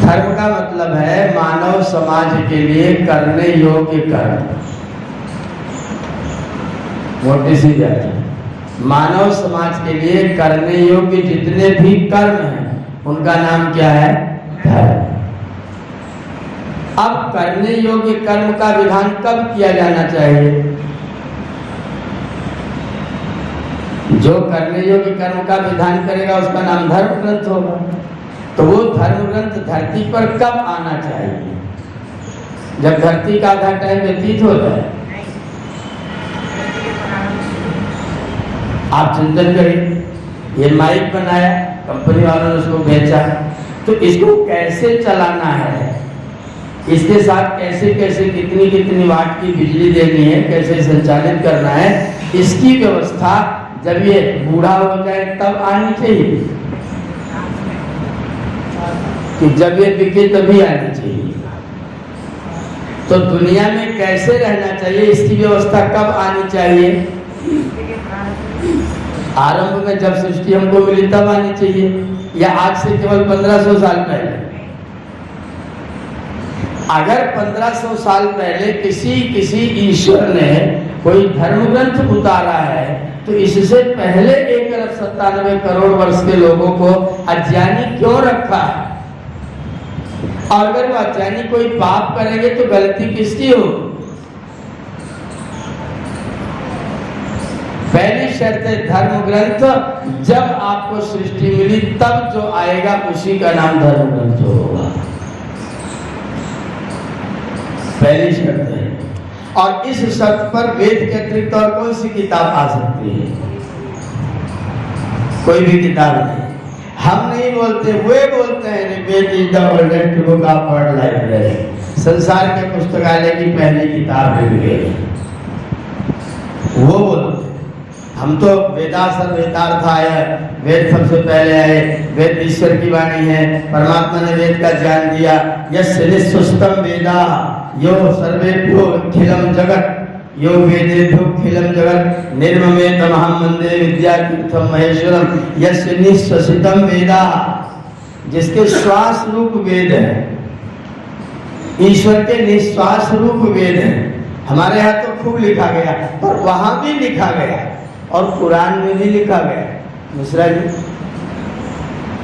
धर्म का मतलब है मानव समाज के लिए करने योग्य कर्म। मोटी सी व्याख्या, मानव समाज के लिए करने योग्य जितने भी कर्म हैं उनका नाम क्या है? धर्म। अब करने योग्य कर्म का विधान कब किया जाना चाहिए? जो करने योग्य कर्म का विधान करेगा उसका नाम धर्म ग्रंथ होगा। तो वो धर्म ग्रंथ धरती पर कब आना चाहिए? जब धरती का आधा टाइम व्यतीत हो जाए। आप चिंतन करिए, ये माइक बनाया, कंपनी वालों ने उसको बेचा, तो इसको कैसे चलाना है, इसके साथ कैसे कैसे कितनी कितनी वाट की बिजली देनी है, कैसे संचालित करना है, इसकी व्यवस्था जब ये बूढ़ा हो जाए तब आनी चाहिए कि जब ये बिके तभी आनी चाहिए। तो दुनिया में कैसे रहना चाहिए, इसकी व्यवस्था कब आनी चाहिए? आरंभ में जब सृष्टि हमको मिली तब आनी चाहिए, या आज से केवल 1500 साल पहले? अगर 1500 साल पहले किसी ईश्वर ने कोई धर्म ग्रंथ उतारा है तो इससे पहले 1,97 करोड़ वर्ष के लोगों को अज्ञानी क्यों रखा है? और अगर वो अज्ञानी कोई पाप करेंगे तो गलती किसकी हो? पहली शर्त है धर्म ग्रंथ, जब आपको सृष्टि मिली तब जो आएगा उसी का नाम धर्म ग्रंथ होगा। पहली शर्त है। और इस शर्त पर वेद के अतिरिक्त और कौन सी किताब आ सकती है? कोई भी किताब नहीं। हम नहीं बोलते, वे बोलते हैं Veda is the oldest book of world library. संसार के पुस्तकालय की पहली किताब मिल गई, वो बोलते। हम तो वेदा सर्वेदार्थ आया, वेद सबसे पहले आए, वेद ईश्वर की वाणी है, परमात्मा ने वेद का ज्ञान दिया। यस्य निःसुष्टम वेदा यो सर्वेभ्यो अखिलम जगत यो वेदेभ्यो अखिलम जगत निर्ममेतमहं वन्दे विद्यातीर्थम महेश्वरम। यस्य निःश्वसितम वेदा, जिसके श्वास रूप वेद है, ईश्वर के निश्वास रूप वेद है। हमारे यहाँ तो खूब लिखा गया, पर वहां भी लिखा गया और कुरान में भी लिखा गया। मिश्रा जी,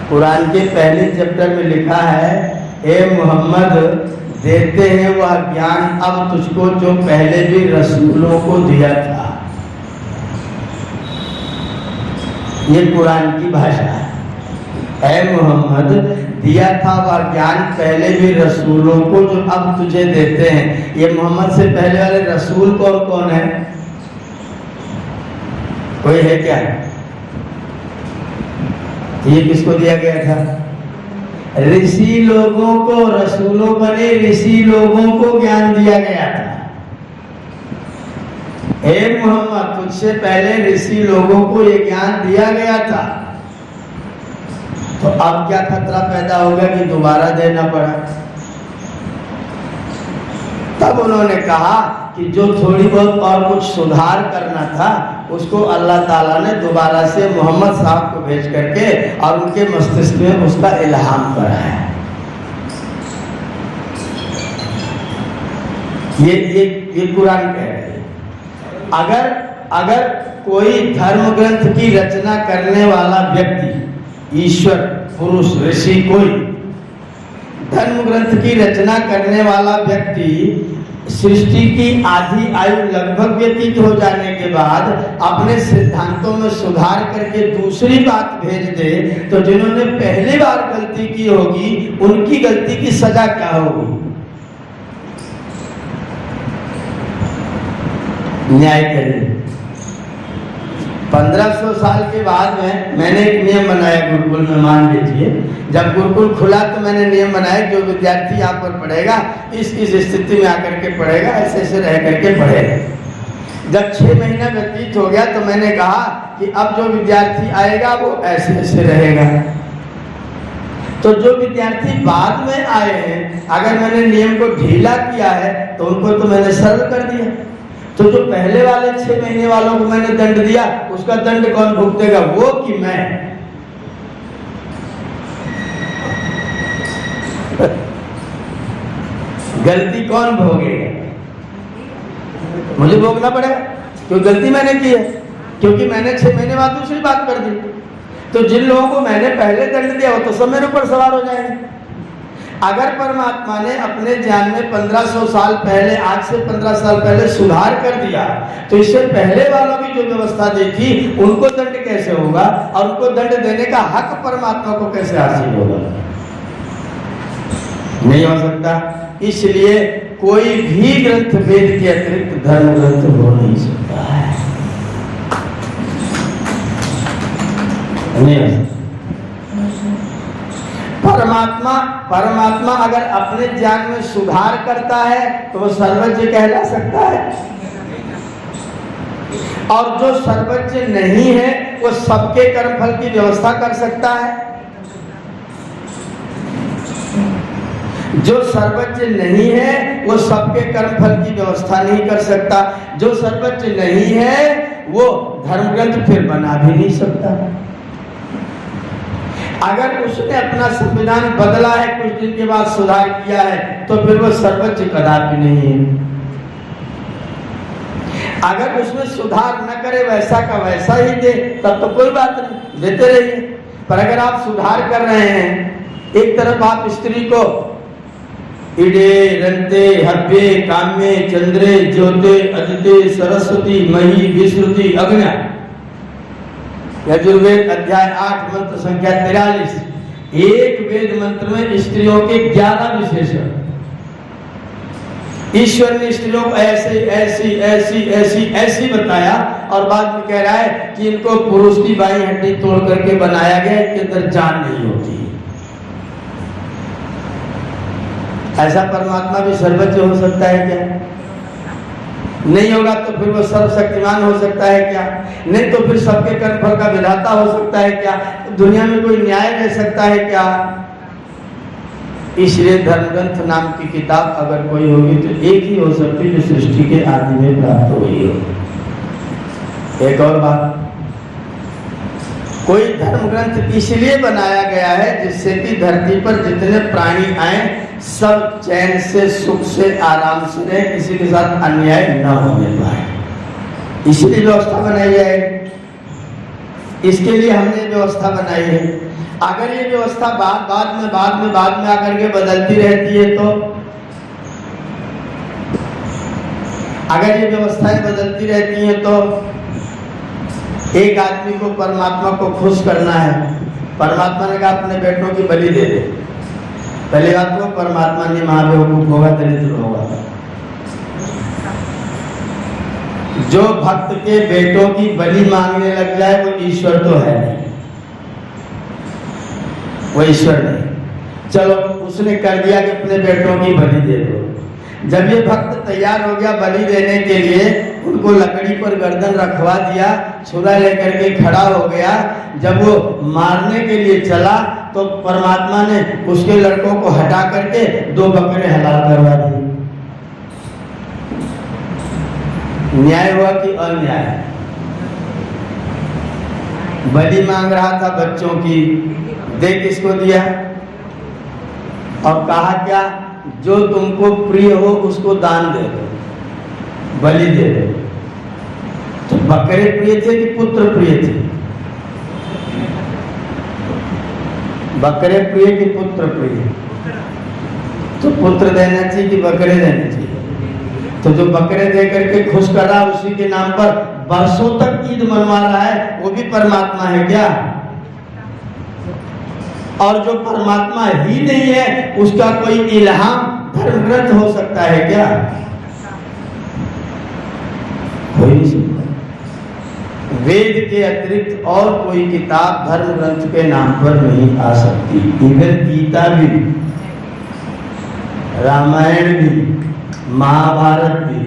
कुरान के पहले चैप्टर में लिखा है, ए मोहम्मद देते हैं वह ज्ञान अब तुझको जो पहले भी रसूलों को दिया था। ये कुरान की भाषा है। ए मोहम्मद, दिया था वह ज्ञान पहले भी रसूलों को जो अब तुझे देते हैं। ये मोहम्मद से पहले वाले रसूल कौन है? कोई है क्या? ये किसको दिया गया था? ऋषि लोगों को, रसूलों बने ऋषि लोगों को ज्ञान दिया गया था। हे मोहम्मद, तुझसे पहले ऋषि लोगों को ये ज्ञान दिया गया था, तो अब क्या खतरा पैदा होगा कि दोबारा देना पड़ा? तब उन्होंने कहा कि जो थोड़ी बहुत और कुछ सुधार करना था उसको अल्लाह ताला ने दोबारा से मोहम्मद साहब को भेज करके और उनके मस्तिष्क में उसका इल्हाम कराया। ये कुरान कह रहे हैं। अगर कोई धर्म ग्रंथ की रचना करने वाला व्यक्ति, ईश्वर, पुरुष, ऋषि, कोई धर्म ग्रंथ की रचना करने वाला व्यक्ति सृष्टि की आधी आयु लगभग व्यतीत हो जाने के बाद अपने सिद्धांतों में सुधार करके दूसरी बात भेज दे, तो जिन्होंने पहली बार गलती की होगी उनकी गलती की सजा क्या होगी? न्याय करें। 1500 साल के बाद में मैंने एक नियम बनाया गुरुकुल में। मान लीजिए जब गुरुकुल खुला तो मैंने नियम बनाया, जो विद्यार्थी यहाँ पर पढ़ेगा इस स्थिति में आकर के पढ़ेगा, ऐसे रह करके पढ़ेगा। जब 6 महीना व्यतीत हो गया तो मैंने कहा कि अब जो विद्यार्थी आएगा वो ऐसे रहेगा। तो जो विद्यार्थी बाद में आए हैं, अगर मैंने नियम को ढीला किया है तो उनको तो मैंने सरल कर दिया। तो जो पहले वाले 6 महीने वालों को मैंने दंड दिया, उसका दंड कौन भुगतेगा, वो कि मैं? गलती कौन भोगेगा? मुझे भोगना पड़ेगा, क्यों? गलती मैंने की है, क्योंकि मैंने 6 महीने बाद दूसरी बात कर दी। तो जिन लोगों को मैंने पहले दंड दिया वो तो सब मेरे ऊपर सवार हो जाएंगे। अगर परमात्मा ने अपने ज्ञान में 1500 साल पहले, आज से 15 साल पहले सुधार कर दिया, तो इससे पहले वालों की जो व्यवस्था दी थी उनको दंड कैसे होगा, और उनको दंड देने का हक परमात्मा को कैसे हासिल होगा? नहीं हो सकता। इसलिए कोई भी ग्रंथ वेद के अतिरिक्त धर्म ग्रंथ हो नहीं सकता है। नहीं हो सकता। परमात्मा अगर अपने ज्ञान में सुधार करता है तो वो सर्वज्ञ कहला सकता है, और जो सर्वज्ञ नहीं है वो सबके कर्मफल की व्यवस्था कर सकता है। जो सर्वज्ञ नहीं है वो सबके कर्मफल की व्यवस्था नहीं कर सकता। जो सर्वज्ञ नहीं है वो धर्म ग्रंथ फिर बना भी नहीं सकता। अगर उसने अपना संविधान बदला है, कुछ दिन के बाद सुधार किया है, तो फिर वो सर्वज्ञ कदापि नहीं है। अगर उसमें सुधार न करे, वैसा का वैसा ही दे, तब तो कोई बात नहीं, देते रहिए। पर अगर आप सुधार कर रहे हैं, एक तरफ आप स्त्री को इडे रंते हव्ये काम्ये चंद्रे ज्योते अदिते सरस्वती मही विश्रुति अग्न्या, यजुर्वेद अध्याय 8 मंत्र संख्या 43, एक वेद मंत्र में स्त्रियों के 11 विशेषण। ईश्वर ने स्त्रियों को ऐसे ऐसी ऐसी ऐसी ऐसी बताया, और बाद में कह रहा है कि इनको पुरुष की बाई हड्डी तोड़ करके बनाया गया, इनके अंदर जान नहीं होती। ऐसा परमात्मा भी सर्वज्ञ हो सकता है क्या? नहीं होगा। तो फिर वो सर्वशक्तिमान हो सकता है क्या? नहीं। तो फिर सबके कर्मफल का विधाता हो सकता है क्या? दुनिया में कोई न्याय रह सकता है क्या? इसलिए धर्मग्रंथ नाम की किताब अगर कोई होगी तो एक ही हो सकती है, जो सृष्टि के आदि में प्राप्त हुई हो। एक और बात, कोई धर्म ग्रंथ इसलिए बनाया गया है जिससे कि धरती पर जितने प्राणी आए सब चैन से, सुख से, आराम से रहे, किसी के साथ अन्याय न होने पाए, इसलिए व्यवस्था बनाई है। इसके लिए हमने व्यवस्था बनाई है। अगर ये व्यवस्था बाद में आकर के बदलती रहती है, तो अगर ये व्यवस्थाएं बदलती रहती हैं तो एक आदमी को परमात्मा को खुश करना है, परमात्मा ने कहा अपने बेटों की बलि दे दे। पहली बात तो परमात्मा ने महाबेवकूफ होगा, दरिद्र होगा। जो भक्त के बेटों की बलि मांगने लग जाए वो ईश्वर तो है नहीं, वो ईश्वर नहीं। चलो उसने कर दिया कि अपने बेटों की बलि दे दो। जब ये भक्त तैयार हो गया बलि देने के लिए, उनको लकड़ी पर गर्दन रखवा दिया, छुरा लेकर के खड़ा हो गया। जब वो मारने के लिए चला तो परमात्मा ने उसके लड़कों को हटा करके 2 बकरे हलाल करवा दिए। न्याय हुआ कि अन्याय? बलि मांग रहा था बच्चों की, दे किसको दिया? और कहा क्या? जो तुमको प्रिय हो उसको दान दे दो, बलि दे दो। तो बकरे प्रिय थे कि पुत्र प्रिय थे? बकरे प्रिय कि पुत्र प्रिय? तो पुत्र देना चाहिए कि बकरे देने चाहिए? तो जो बकरे दे करके खुश कर रहा है, उसी के नाम पर वर्षों तक ईद मनवा रहा है, वो भी परमात्मा है क्या? और जो परमात्मा ही नहीं है उसका कोई इल्हाम धर्म ग्रंथ हो सकता है क्या? हो ही नहीं सकता। वेद के अतिरिक्त और कोई किताब धर्म ग्रंथ के नाम पर नहीं आ सकती। इवन गीता भी, रामायण भी, महाभारत भी,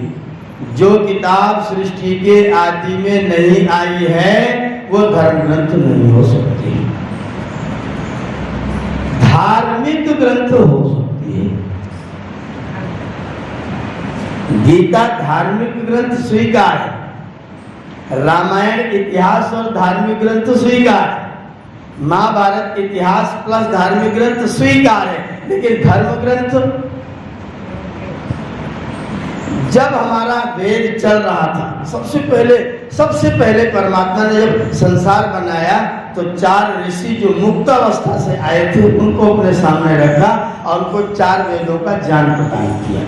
जो किताब सृष्टि के आदि में नहीं आई है वो धर्म ग्रंथ नहीं हो सकती। धार्मिक ग्रंथ हो सकती है। गीता धार्मिक ग्रंथ स्वीकार है, रामायण इतिहास और धार्मिक ग्रंथ स्वीकार है, महाभारत इतिहास प्लस धार्मिक ग्रंथ स्वीकार है, लेकिन धर्म ग्रंथ, जब हमारा वेद चल रहा था, सबसे पहले परमात्मा ने जब संसार बनाया तो 4 ऋषि जो मुक्त अवस्था से आए थे उनको अपने सामने रखा और उनको 4 वेदों का ज्ञान प्रदान किया।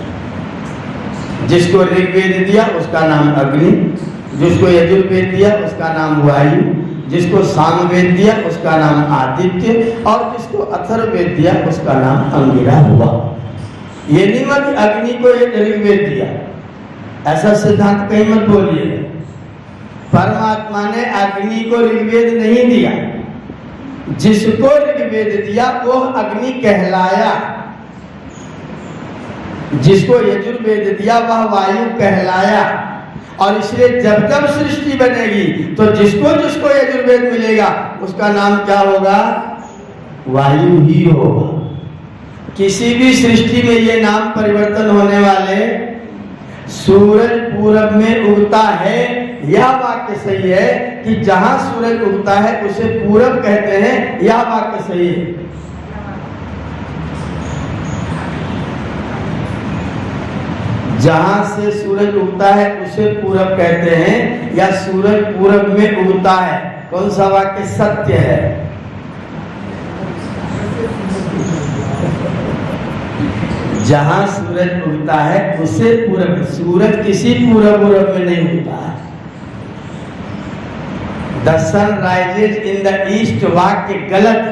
जिसको ऋग्वेद दिया उसका नाम अग्नि, जिसको यजुर्वेद दिया उसका नाम वायु, जिसको सामवेद दिया उसका नाम आदित्य और जिसको अथर्ववेद दिया उसका नाम अंगिरा हुआ। ये नहीं हुआ कि अग्नि को ऋग्वेद दिया, ऐसा सिद्धांत कहीं मत बोलिए। परमात्मा ने अग्नि को ऋग्वेद नहीं दिया, जिसको ऋग्वेद दिया वो अग्नि कहलाया, जिसको यजुर्वेद दिया वह वायु कहलाया। और इसलिए जब जब सृष्टि बनेगी तो जिसको जिसको यजुर्वेद मिलेगा उसका नाम क्या होगा? वायु ही होगा। किसी भी सृष्टि में ये नाम परिवर्तन होने वाले, सूरज पूरब में उगता है, यह वाक्य सही है कि जहां सूरज उगता है उसे पूरब कहते हैं, यह वाक्य सही है। जहां से सूरज उगता है उसे पूरब कहते हैं या सूरज पूरब में उगता है, कौन सा वाक्य सत्य है? जहां सूरज उगता है उसे पूरब, सूरज किसी पूरब में नहीं उगता है। The sun rises in the east वाक्य गलत,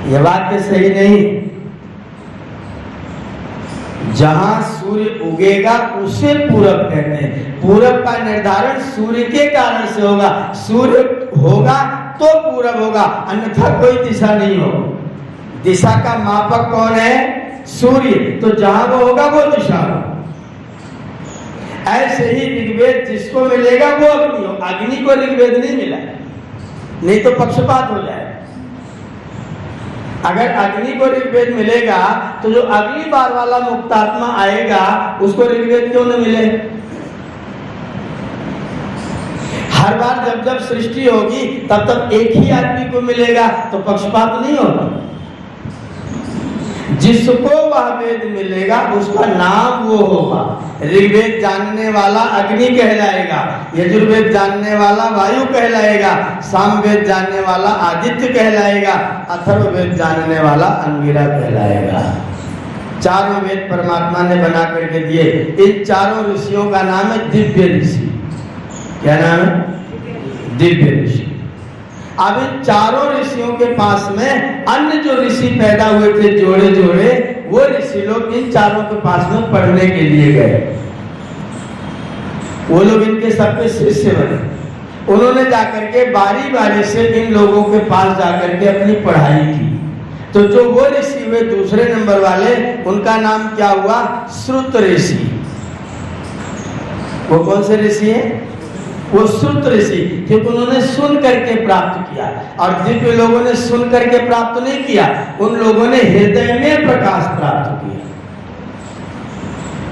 यह वाक्य सही नहीं। जहां सूर्य उगेगा उसे पूरब कहते हैं। पूरब का निर्धारण सूर्य के कारण से होगा, सूर्य होगा तो पूरब होगा, अन्यथा कोई दिशा नहीं होगा। दिशा का मापक कौन है? सूर्य, तो जहां वो होगा वो दिशा होगा। ऐसे ही ऋग्वेद जिसको मिलेगा वो अग्नि हो, अग्नि को ऋग्वेद नहीं मिला, नहीं तो पक्षपात हो जाए। अगर अग्नि को ऋग्वेद मिलेगा तो जो अगली बार वाला मुक्तात्मा आएगा उसको ऋग्वेद क्यों न मिले? हर बार जब जब सृष्टि होगी तब तब एक ही आदमी को मिलेगा तो पक्षपात नहीं होगा। जिसको वह वेद मिलेगा उसका नाम वो होगा। ऋग्वेद जानने वाला अग्नि कहलाएगा, यजुर्वेद जानने वाला वायु कहलाएगा, सामवेद जानने वाला आदित्य कहलाएगा, अथर्ववेद जानने वाला अंगिरा कहलाएगा। 4 वेद परमात्मा ने बना करके दिए। इन 4 ऋषियों का नाम है दिव्य ऋषि। क्या नाम है? दिव्य ऋषि। अब इन 4 ऋषियों के पास में अन्य जो ऋषि पैदा हुए थे जोड़े जोड़े, वो ऋषि लोग इन 4 के पास में पढ़ने के लिए गए। वो लोग इनके सबके शिष्य बने। उन्होंने जाकर के बारी बारी से इन लोगों के पास जाकर के अपनी पढ़ाई की। तो जो वो ऋषि हुए दूसरे नंबर वाले, उनका नाम क्या हुआ? श्रुत ऋषि। वो कौन से ऋषि हैं? वो श्रुत ऋषि, क्योंकि उन्होंने सुन करके प्राप्त किया। और दिव्य लोगों ने सुन करके प्राप्त नहीं किया, उन लोगों ने हृदय में प्रकाश प्राप्त किया।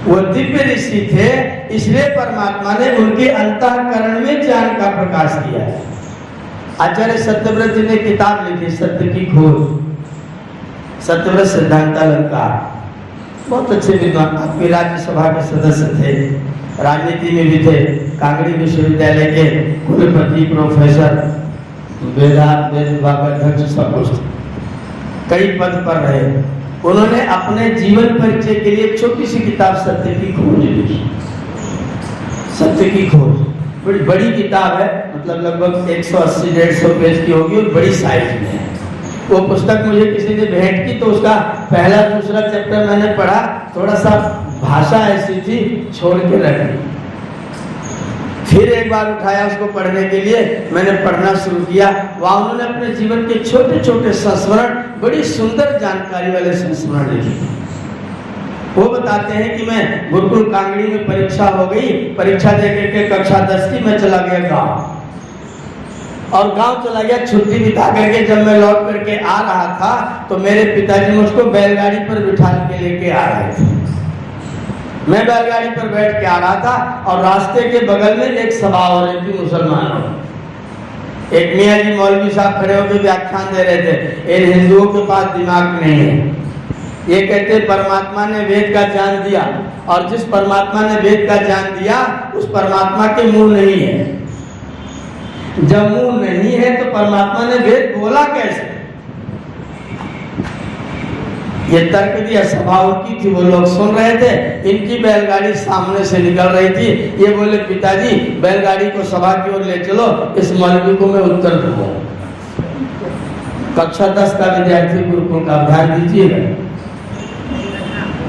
वो दिव्य ऋषि थे, इसलिए परमात्मा ने उनके अंतःकरण में ज्ञान का प्रकाश किया है। आचार्य सत्यव्रत जी ने किताब लिखी, सत्य की खोज, सत्यव्रत सिद्धांतालंकार। बहुत अच्छे विद्वान, आपके राज्यसभा के सदस्य थे, राजनीति में भी थे, कांगड़ी विश्वविद्यालय के कुलपति, प्रोफेसर, वेद विभाग अध्यक्ष, सब कुछ कई पद पर रहे। उन्होंने अपने जीवन परिचय के लिए छोटी सी किताब सत्य की खोज लिखी। सत्य की खोज बड़ी बड़ी किताब है, मतलब लगभग 180-150 पेज की होगी और बड़ी साइज में है। वो पुस्तक मुझे किसी ने भेंट की तो उसका पहला दूसरा चैप्टर मैंने पढ़ा, थोड़ा सा भाषा ऐसी थी, छोड़ के रख दी। फिर एक बार उठाया उसको पढ़ने के लिए, मैंने पढ़ना शुरू किया। वहां उन्होंने अपने जीवन के छोटे छोटे संस्मरण, बड़ी सुंदर जानकारी वाले संस्मरण लिखे। वो बताते हैं कि मैं गुरुकुल कांगड़ी में परीक्षा हो गई, परीक्षा दे करके कक्षा 10 की मैं चला गया गाँव, और गांव चला गया छुट्टी बिता करके। जब मैं लौट करके आ रहा था तो मेरे पिताजी मुझको बैलगाड़ी पर बिठा के लेके आ रहे थे। मैं बैलगाड़ी पर बैठ के आ रहा था और रास्ते के बगल में एक सभा हो रही थी मुसलमानों। एक मियाँ जी मौलवी साहब खड़े होकर व्याख्यान दे रहे थे, इन हिंदुओं के पास दिमाग नहीं है। ये कहते परमात्मा ने वेद का ज्ञान दिया, और जिस परमात्मा ने वेद का ज्ञान दिया उस परमात्मा के मुंह नहीं है। जब मुंह नहीं है तो परमात्मा ने वेद बोला कैसे? ये तर्क दिया, सभा उनकी थी, वो लोग सुन रहे थे, इनकी बैलगाड़ी सामने से निकल रही थी। ये बोले पिताजी बैलगाड़ी को सभा की ओर ले चलो, इस मौलवी को मैं उत्तर दूंगा। कक्षा 10 का विद्यार्थी गुरुकुल का ध्यान दीजिएगा।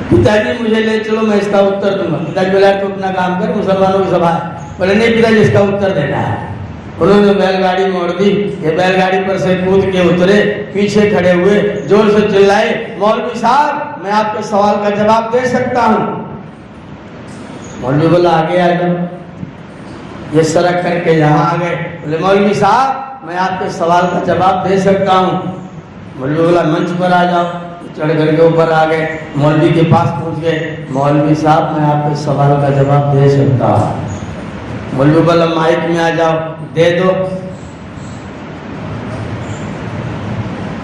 पिताजी मुझे ले चलो, मैं इसका उत्तर दूंगा। पिताजी बोला तो अपना काम कर, मुसलमानों की सभा है। बोले नहीं पिताजी इसका उत्तर देना है। उन्होंने बैलगाड़ी मोड़ दी, ये बैलगाड़ी पर से कूद के उतरे, पीछे खड़े हुए जोर से चिल्लाए, मौलवी साहब मैं आपके सवाल का जवाब दे सकता हूँ। मौलवी बोला आगे आ जाओ। ये सड़क करके यहाँ आ गए। बोले मौलवी साहब मैं आपके सवाल का जवाब दे सकता हूँ। मौलवी बोला मंच पर आ जाओ। चढ़ करके ऊपर आ गए, मौलवी के पास पहुँच गए। मौलवी साहब मैं आपके सवाल का जवाब दे सकता हूँ। मौलवी बोला माइक में आ जाओ, दे दो।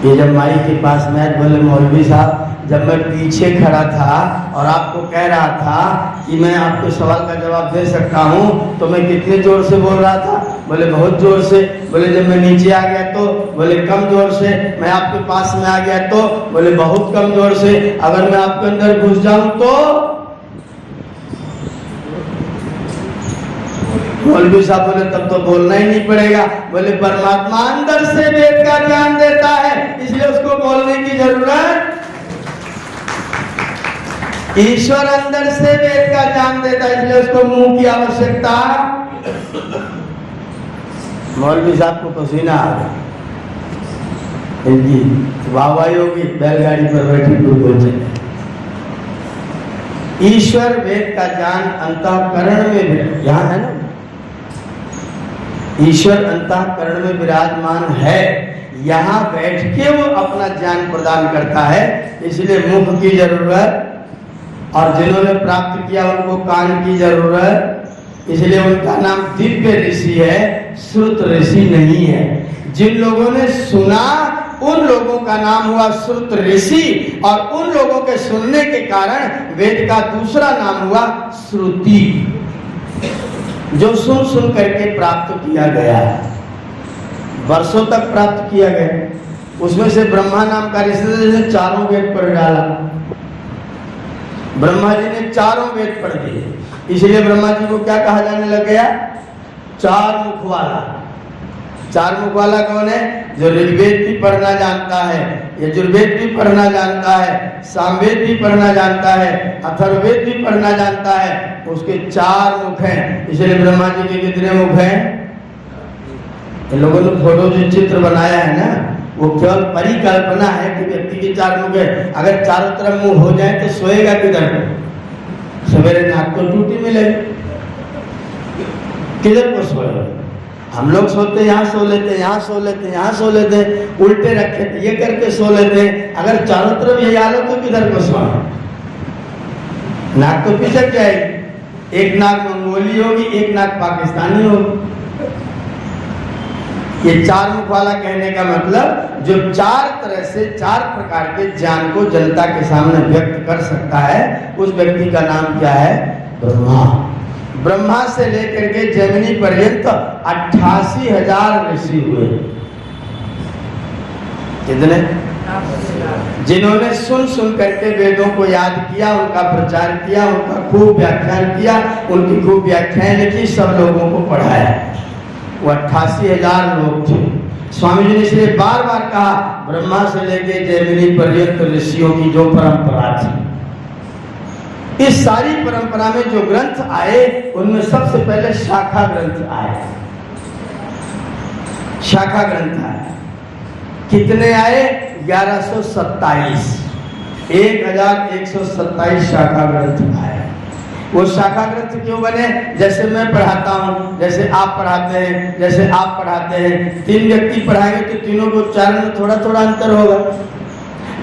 ये जब माइक के पास में बोले मौलवी साहब जब मैं पीछे खड़ा था और आपको कह रहा था कि मैं आपके सवाल का जवाब दे सकता हूँ, तो मैं कितने जोर से बोल रहा था? बोले बहुत जोर से। बोले जब मैं नीचे आ गया तो? बोले कम जोर से। मैं आपके पास में आ गया तो? बोले बहुत कम जोर से। अगर मैं आपके अंदर घुस जाऊं तो? मौलवी साहब बोले तब तो बोलना ही नहीं पड़ेगा। बोले परमात्मा अंदर से वेद का ज्ञान देता है, इसलिए उसको बोलने की जरूरत। ईश्वर अंदर से वेद का ज्ञान देता है, इसलिए उसको मुंह की आवश्यकता। मौलवी साहब को पसीना आ गया। वाहवाही होगी, बैलगाड़ी पर बैठी गुरुकुल चले। ईश्वर वेद का ज्ञान अंतःकरण में, यहाँ है ना, ईश्वर अंतःकरण में विराजमान है, यहाँ बैठ के वो अपना ज्ञान प्रदान करता है, इसलिए मुख की जरूरत। और जिन्होंने प्राप्त किया उनको कान की जरूरत, इसलिए उनका नाम दिव्य ऋषि है, श्रुत ऋषि नहीं है। जिन लोगों ने सुना उन लोगों का नाम हुआ श्रुत ऋषि, और उन लोगों के सुनने के कारण वेद का दूसरा नाम हुआ श्रुति, जो सुन सुन करके प्राप्त किया गया, वर्षों तक प्राप्त किया गया। उसमें से ब्रह्मा नाम का ऋषि ने चारों वेद पढ़ डाला। ब्रह्मा जी ने चारों वेद पढ़ दिए, इसलिए ब्रह्मा जी को क्या कहा जाने लग गया? चार मुख वाला। चार मुख वाला कौन है? जो ऋग्वेद भी पढ़ना जानता है, यजुर्वेद भी पढ़ना जानता है, सामवेद भी पढ़ना जानता है, अथर्ववेद भी पढ़ना जानता है, उसके चार मुख हैं। इसलिए ब्रह्मा जी के कितने मुख हैं? इन लोगों ने फोटो जो चित्र बनाया है ना, वो केवल परिकल्पना है कि व्यक्ति के चार मुख है। अगर चारों तरफ मुंह हो जाए तो सोएगा किधर? सवेरे नाक को टूटी मिलेगी, किधर को सोएगा? हम लोग सोते यहाँ सो लेते, यहाँ सो लेते, यहाँ सो लेते, उल्टे रखे ये करके सो लेते। अगर चारों तरफ यही हालत तो किधर को सोए? नाक तो पिछक जाएगी, एक नाक मंगोली होगी, एक नाक पाकिस्तानी होगी। ये चार मुख वाला कहने का मतलब जो चार तरह से चार प्रकार के ज्ञान को जनता के सामने व्यक्त कर सकता है, उस व्यक्ति का नाम क्या है? ब्रह्मा। ब्रह्मा से लेकर के जैमिनी पर्यंत 88,000 ऋषि हुए। कितने? जिन्होंने सुन सुन करके वेदों को याद किया, उनका प्रचार किया, उनका खूब व्याख्यान किया, उनकी खूब व्याख्याएं लिखी, सब लोगों को पढ़ाया। वो 88,000 लोग थे। स्वामी जी ने इसलिए बार बार कहा ब्रह्मा से लेके जैमिनी पर्यंत ऋषियों की जो परंपरा थी, इस सारी परंपरा में जो ग्रंथ आए उनमें सबसे पहले शाखा ग्रंथ आए। शाखा ग्रंथ आए। कितने आए? 1127। 1127 शाखा ग्रंथ आए। वो शाखा ग्रंथ क्यों बने? जैसे मैं पढ़ाता हूँ, जैसे आप पढ़ाते हैं, जैसे आप पढ़ाते हैं, तीन व्यक्ति पढ़ाएंगे तो तीनों को उच्चारण में थोड़ा थोड़ा अंतर होगा,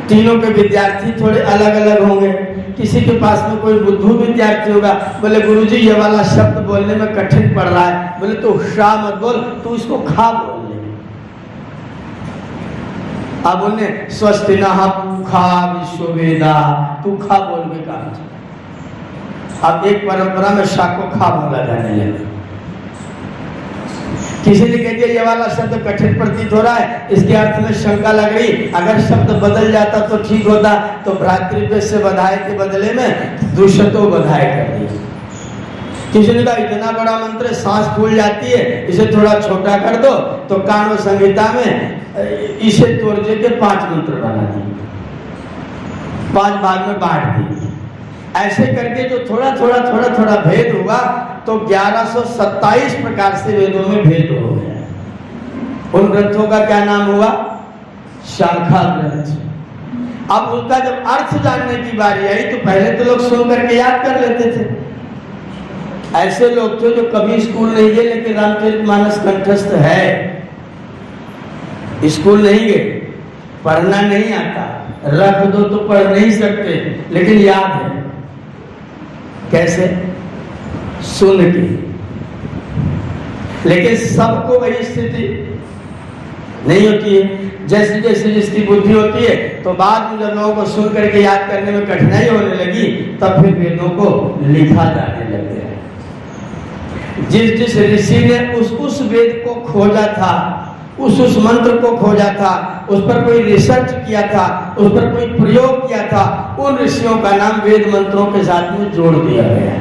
तीनों के विद्यार्थी थोड़े अलग अलग होंगे। किसी के पास में कोई बुद्धू विद्यार्थी होगा, बोले गुरुजी ये वाला शब्द बोलने में कठिन पड़ रहा है, बोले तो शा मत बोल, तू इसको खा बोल ले। अब उन्हें स्वस्ति नः पूखा विश्ववेदा, तू खा बोल के कहा। अब एक परंपरा में शा को खा बोला जाने लगा। किसी ने कह दिया ये वाला शब्द कठिन प्रतीत हो रहा है, इसके अर्थ में शंका लग रही, अगर शब्द बदल जाता तो ठीक होता। तो भ्रातृव्य से बधाई के बदले में दुष्टो बधाई कर दी। किसी ने कहा इतना बड़ा मंत्र सांस फूल जाती है, इसे थोड़ा छोटा कर दो। तो काण्व संहिता में इसे तोड़ने के 5 मंत्र बना दिए, 5 भाग में बांट दिए। ऐसे करके जो थोड़ा थोड़ा भेद हुआ तो 1127 प्रकार से वेदों में भेद हो गया। उन ग्रंथों का क्या नाम हुआ? शाखा ग्रंथ। अब उसका जब अर्थ जानने की बारी आई तो पहले तो लोग सुन करके याद कर लेते थे। ऐसे लोग थे जो कभी स्कूल नहीं गए लेकिन रामचरितमानस कंठस्थ है। स्कूल नहीं गए, पढ़ना नहीं आता, रख दो तो पढ़ नहीं सकते, लेकिन याद है। कैसे? सुन के। लेकिन सबको वही स्थिति नहीं होती है। जैसे जैसे जिसकी बुद्धि होती है तो बाद में जब लोगों को सुन करके याद करने में कठिनाई होने लगी तब फिर वेदों को लिखा जाने लग गया। जिस ऋषि ने उस वेद को खोजा था, उस मंत्र को खोजा था, उस पर कोई रिसर्च किया था, उस पर कोई प्रयोग किया था, उन ऋषियों का नाम वेद मंत्रों के साथ में जोड़ दिया गया।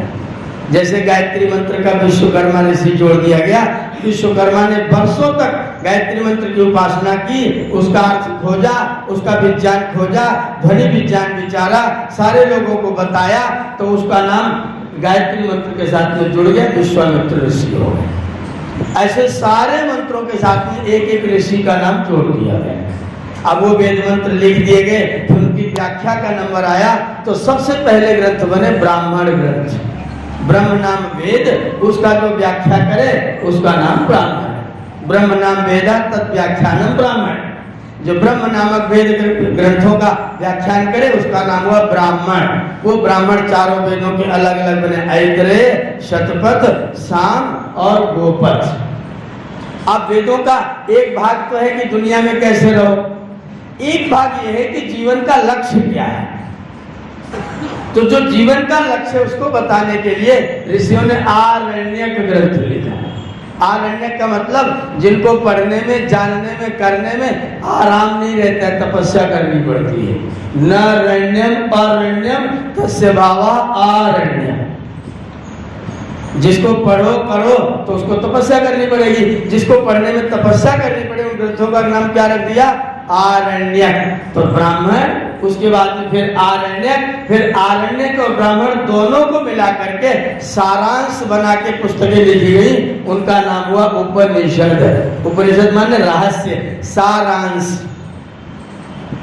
जैसे गायत्री मंत्र का विश्वकर्मा ऋषि जोड़ दिया गया। विश्वकर्मा ने वर्षों तक गायत्री मंत्र की उपासना की, उसका अर्थ खोजा, उसका विज्ञान खोजा, ध्वनि विज्ञान विचारा, सारे लोगों को बताया, तो उसका नाम गायत्री मंत्र के साथ में जुड़ गया, विश्वामित्र ऋषि हो गए। ऐसे सारे मंत्रों के साथ में एक एक ऋषि का नाम जोड़ दिया गया। अब वो वेद मंत्र लिख दिए गए, फिर उनकी व्याख्या का नंबर आया तो सबसे पहले ग्रंथ बने ब्राह्मण ग्रंथ। ब्रह्म नाम वेद, उसका जो व्याख्या करे उसका नाम ब्राह्मण। ब्रह्म नाम वेदा तत् व्याख्यानम ब्राह्मण। जो ब्रह्म नामक वेद ग्रंथों का व्याख्यान करे उसका नाम हुआ ब्राह्मण। वो ब्राह्मण चारों वेदों के अलग अलग बने, ऐतरेय, शतपथ, साम और गोपथ। अब वेदों का एक भाग तो है कि दुनिया में कैसे रहो, एक भाग ये है कि जीवन का लक्ष्य क्या है। तो जो जीवन का लक्ष्य उसको बताने के लिए ऋषियों ने आरण्यक ग्रंथ लिखा। आरण्यक का मतलब जिनको पढ़ने में, जानने में, करने में आराम नहीं रहता है, तपस्या करनी पड़ती है। न रण्यम अरण्यम तस्य भावा आरण्यम। जिसको पढ़ो करो तो उसको तपस्या करनी पड़ेगी, जिसको पढ़ने में तपस्या करनी पड़े उन ग्रंथों का नाम क्या रख दिया? आरण्यक। तो ब्राह्मण, उसके बाद में फिर आरण्यक, फिर आरण्यक और ब्राह्मण दोनों को मिला करके सारांश बना के पुस्तकें लिखी गई, उनका नाम हुआ उपनिषद। उपनिषद माने रहस्य, सारांश।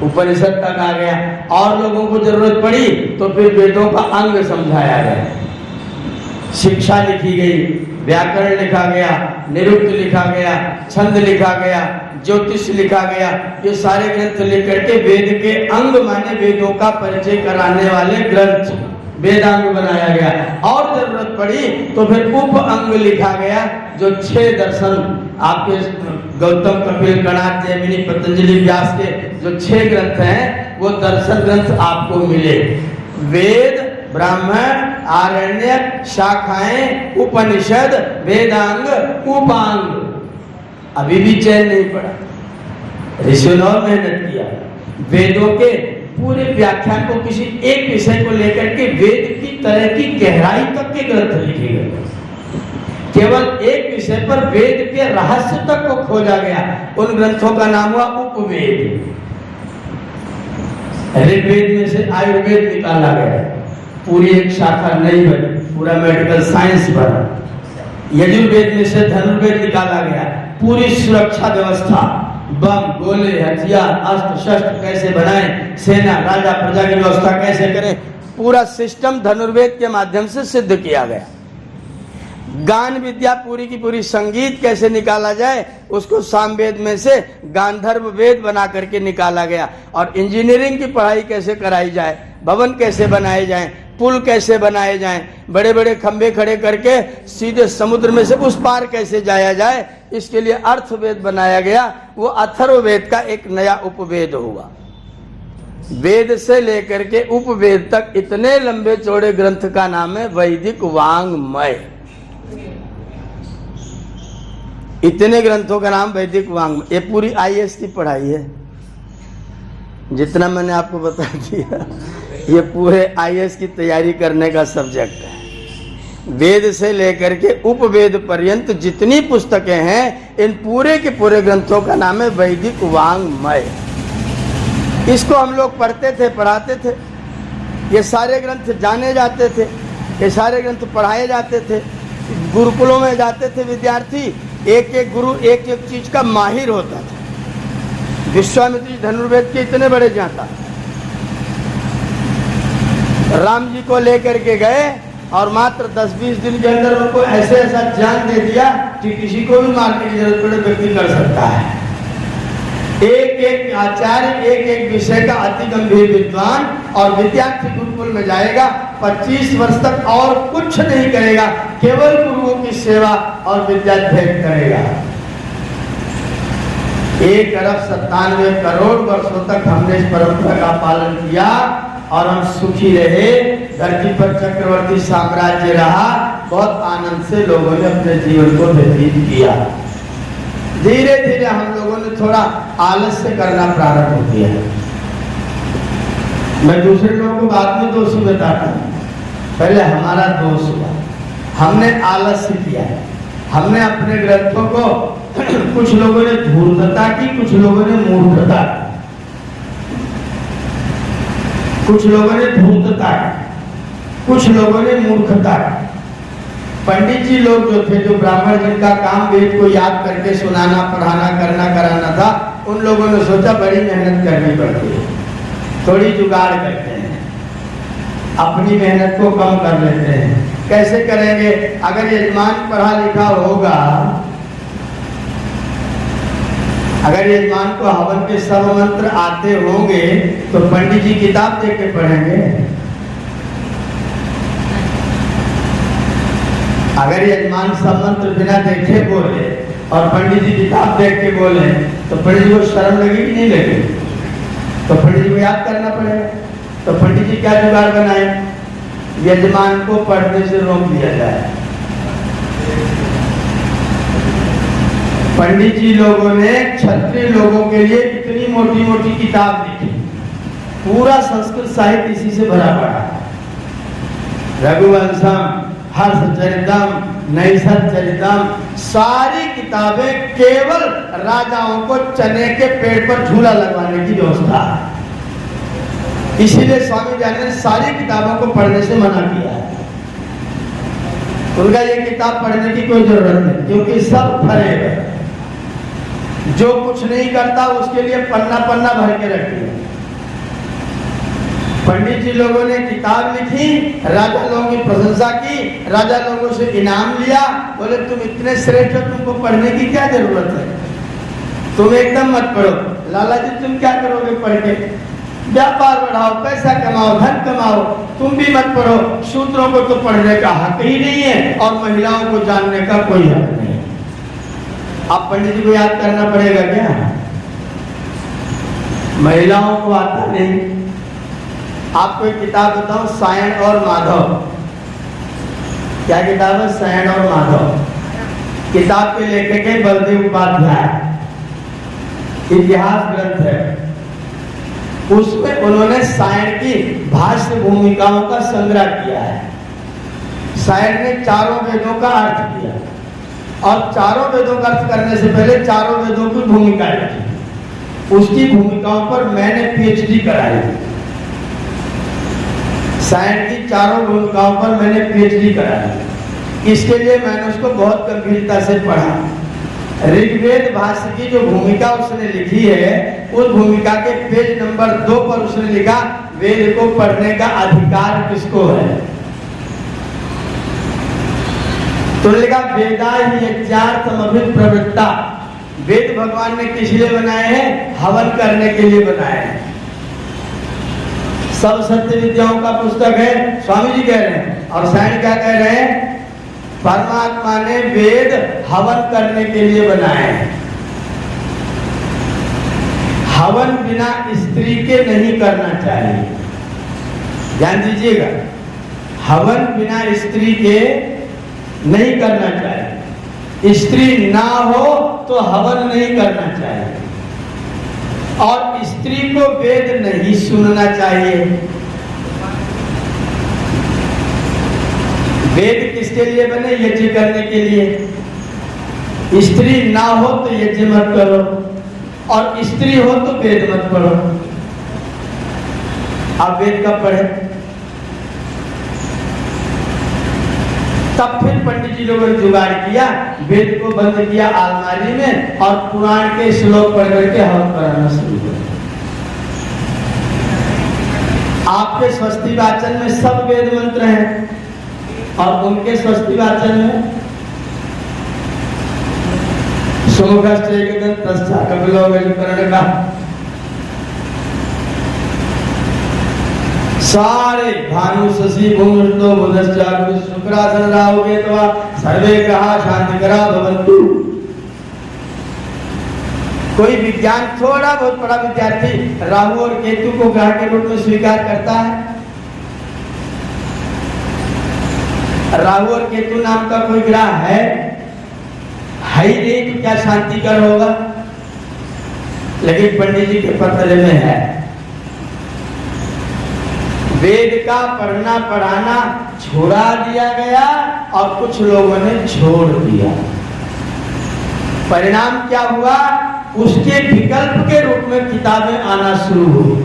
उपनिषद तक आ गया। और लोगों को जरूरत पड़ी तो फिर वेदों का अंग समझाया गया, शिक्षा लिखी गई, व्याकरण लिखा गया, निरुक्त लिखा गया, छंद लिखा गया, ज्योतिष लिखा गया। ये सारे ग्रंथ लिख करके वेद के अंग माने वेदों का परिचय कराने वाले ग्रंथ वेदांग बनाया गया। और जरूरत पड़ी तो फिर उप अंग लिखा गया, जो 6 दर्शन आपके गौतम, कपिल, कणाद, जैमिनी, पतंजलि, व्यास के जो 6 ग्रंथ हैं वो दर्शन ग्रंथ आपको मिले। वेद, ब्राह्मण, आरण्यक, शाखाएं, उपनिषद, वेदांग, उपांग। अभी भी चैन नहीं पड़ा। ऋषियों ने और मेहनत किया। वेदों के पूरे व्याख्यान को किसी एक विषय को लेकर के वेद की तरह की गहराई तक के ग्रंथ लिखे गए। केवल एक विषय पर वेद के रहस्य तक को खोजा गया। उन ग्रंथों का नाम हुआ उपवेद। ऋग्वेद में से आयुर्वेद निकाला गया, पूरी एक शाखा नहीं बनी, पूरा मेडिकल साइंस बना। यजुर्वेद में से धनुर्वेद निकाला गया, पूरी सुरक्षा व्यवस्था, बम, गोले, हथियार, अस्त्र शस्त्र कैसे बनाएं, सेना, राजा प्रजा की व्यवस्था कैसे करें, पूरा सिस्टम धनुर्वेद के माध्यम से सिद्ध किया गया। गान विद्या पूरी की पूरी, संगीत कैसे निकाला जाए उसको सामवेद में से गांधर्व वेद बना करके निकाला गया। और इंजीनियरिंग की पढ़ाई कैसे कराई जाए, भवन कैसे बनाए जाएं, पुल कैसे बनाए जाएं, बड़े बड़े खंभे खड़े करके सीधे समुद्र में से उस पार कैसे जाया जाए, इसके लिए अर्थवेद बनाया गया। वो अथर्ववेद का एक नया उपवेद हुआ। वेद से लेकर के उपवेद तक इतने लंबे चौड़े ग्रंथ का नाम है वैदिक वांग्मय। इतने ग्रंथों का नाम वैदिक वांग्मय। ये पूरी आईएएस की पढ़ाई है, जितना मैंने आपको बता दिया ये पूरे आईएएस की तैयारी करने का सब्जेक्ट है। वेद से लेकर के उपवेद पर्यंत जितनी पुस्तकें हैं, इन पूरे के पूरे ग्रंथों का नाम है वैदिक वांग्मय। इसको हम लोग पढ़ते थे, पढ़ाते थे। ये सारे ग्रंथ जाने जाते थे, ये सारे ग्रंथ पढ़ाए जाते थे। गुरुकुलों में जाते थे विद्यार्थी, एक एक गुरु एक एक चीज का माहिर होता था। विश्वामित्र जी धनुर्वेद के इतने बड़े ज्ञाता। राम जी को लेकर के गए और मात्र 10-20 दिन के अंदर उनको ऐसे ऐसा ज्ञान दे दिया कि किसी को भी मारने की जरूरत पड़े व्यक्ति कर सकता है। एक एक आचार्य एक एक विषय का अति गंभीर विद्वान, और विद्यार्थी गुरुकुल में जाएगा 25 वर्ष तक और कुछ नहीं करेगा, केवल गुरुओं की सेवा और विद्याध्ययन करेगा। 1,97 करोड़ वर्षों तक हमने इस परंपरा का पालन किया और हम सुखी रहे। धरती पर चक्रवर्ती साम्राज्य रहा, बहुत आनंद से लोगों ने अपने जीवन को व्यतीत किया। धीरे धीरे हम लोगों ने थोड़ा आलस्य करना प्रारंभ हो किया। मैं दूसरे लोगों को बाद में दोषी बताता हूँ, पहले हमारा दोष हुआ। हमने आलस्य किया है। हमने अपने ग्रंथों को कुछ लोगों ने धूर्तता की, कुछ लोगों ने मूर्खता की। कुछ लोगों ने धूर्तता की, कुछ लोगों ने मूर्खता की। पंडित जी लोग जो थे, जो ब्राह्मण जिनका काम वेद को याद करके सुनाना, पढ़ाना, करना, कराना था, उन लोगों ने सोचा बड़ी मेहनत करनी पड़ती है, थोड़ी जुगाड़ करते हैं, अपनी मेहनत को कम कर लेते हैं। कैसे करेंगे? अगर यजमान पढ़ा लिखा होगा, अगर यजमान को हवन के सब मंत्र आते होंगे तो पंडित जी किताब देख के पढ़ेंगे। अगर यजमान सब मंत्र बिना देखे बोले और पंडित जी किताब देख के बोले तो पंडित जी को शर्म लगेगी नहीं लगेगी? तो पंडित जी को याद करना पड़ेगा। तो पंडित जी क्या जुगाड़ बनाए? यजमान को पढ़ने से रोक दिया जाए। पंडित जी लोगों ने क्षत्रिय लोगों के लिए इतनी मोटी मोटी किताब लिखी, पूरा संस्कृत साहित्य इसी से भरा पड़ा। रघुवंशम, हर्षचरितम, नैषधचरितम, सारी किताबें केवल राजाओं को चने के पेड़ पर झूला लगवाने की व्यवस्था है। इसीलिए स्वामी जी ने सारी किताबों को पढ़ने से मना किया है। उनका ये किताब पढ़ने की कोई जरूरत नहीं, क्योंकि सब फरेब है। जो कुछ नहीं करता उसके लिए पन्ना पन्ना भर के रखी है। पंडित जी लोगों ने किताब लिखी, राजा लोगों की प्रशंसा की, राजा लोगों से इनाम लिया, बोले तुम इतने श्रेष्ठ हो, तुमको पढ़ने की क्या जरूरत है, तुम एकदम मत पढ़ो। लाला जी तुम क्या करोगे पढ़ के? व्यापार बढ़ाओ, पैसा कमाओ, धन कमाओ, तुम भी मत पढ़ो। शूद्रों को तो पढ़ने का हक ही नहीं है और महिलाओं को जानने का कोई हक नहीं। आप पंडित जी को याद करना पड़ेगा क्या? महिलाओं को आता नहीं। आपको एक किताब बताऊं, सायण और माधव। क्या किताब है? सायण और माधव। किताब के लेखक है बलदेव उपाध्याय, इतिहास ग्रंथ है। उसमें उन्होंने सायण की भाष्य भूमिकाओं का संग्रह किया है। सायण ने चारों वेदों का अर्थ किया और चारों वेदों का अर्थ करने से पहले चारों वेदों की भूमिका लिखी। उसकी भूमिकाओं पर मैंने पीएचडी कराई। सायण की चारों भूमिकाओं पर मैंने पीएचडी कराई। इसके लिए मैंने उसको बहुत गंभीरता से पढ़ा। ऋग्वेद भाष्य की जो भूमिका उसने लिखी है, उस भूमिका के पेज नंबर 2 पर उसने लिखा, वेद को पढ़ने का अधिकार किसको है? तो लिखा वेदा ही यज्ञार्थमभिप्रवृत्ता। वेद भगवान ने किस लिए बनाए हैं? हवन करने के लिए बनाए हैं। सब सत्य विद्याओं का पुस्तक है, स्वामी जी कह रहे हैं। और साईं क्या कह रहे हैं? परमात्मा ने वेद हवन करने के लिए बनाए हैं। हवन बिना स्त्री के नहीं करना चाहिए, ध्यान दीजिएगा। हवन बिना स्त्री के नहीं करना चाहिए। स्त्री ना हो तो हवन नहीं करना चाहिए। और स्त्री को वेद नहीं सुनना चाहिए। वेद किसके लिए बने? यज्ञ करने के लिए। स्त्री ना हो तो यज्ञ मत करो, और स्त्री हो तो वेद मत पढ़ो। आप वेद कब पढ़े? तब फिर पंडित जी लोगों ने जुगाड़ किया, वेद को बंद किया अलमारी में और पुराण के श्लोक पढ़ करके हवन कराना शुरू किया। आपके स्वस्ति वाचन में सब वेद मंत्र हैं और उनके स्वस्ति वाचन में सारे भानु शशि भूमृतो बुधश्चाग्नि शुक्रासन राहु केतवा सर्वे ग्रहा शांतिकरा भवन्तु। कोई विज्ञान थोड़ा बहुत बड़ा विद्यार्थी राहु और केतु को ग्रह के रूप में स्वीकार करता है? राहु और केतु नाम का कोई ग्रह है ही नहीं, तो क्या शांतिकर होगा? लेकिन पंडित जी के पत्र में है। वेद का पढ़ना पढ़ाना छोड़ा दिया गया और कुछ लोगों ने छोड़ दिया। परिणाम क्या हुआ? उसके विकल्प के रूप में किताबें आना शुरू हुई।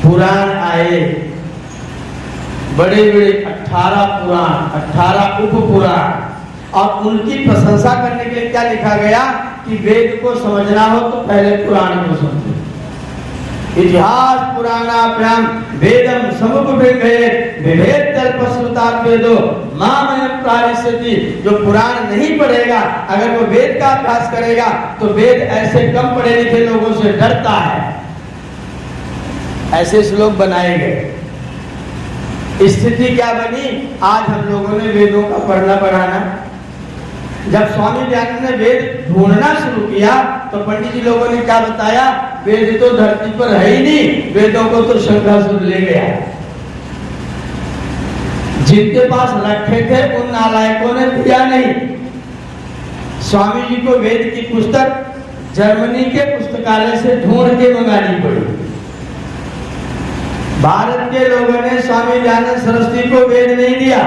पुराण आए, बड़े बड़े 18 पुराण, 18 उप पुराण। और उनकी प्रशंसा करने के लिए क्या लिखा गया कि वेद को समझना हो तो पहले पुराण को समझो। इतिहास पुराणाभ्याम वेदम समुपबृंहे विभेद तल्पश्रुतात् वेदो मामयं प्रारिष्यति। जो पुराण नहीं पढ़ेगा, अगर वो वेद का अभ्यास करेगा तो वेद ऐसे कम पढ़े लिखे लोगों से डरता है। ऐसे श्लोक बनाए गए। स्थिति क्या बनी? आज हम लोगों ने वेदों का पढ़ना पढ़ाना। जब स्वामी दयानंद ने वेद ढूंढना शुरू किया तो पंडित जी लोगों ने क्या बताया? वेद तो धरती पर है ही नहीं, वेदों को तो शंखासुर ले गया। जिनके पास रखे थे उन नालायकों ने दिया नहीं। स्वामी जी को वेद की पुस्तक जर्मनी के पुस्तकालय से ढूंढ के मंगानी पड़ी। भारत के लोगों ने स्वामी दयानंद सरस्वती को वेद नहीं दिया।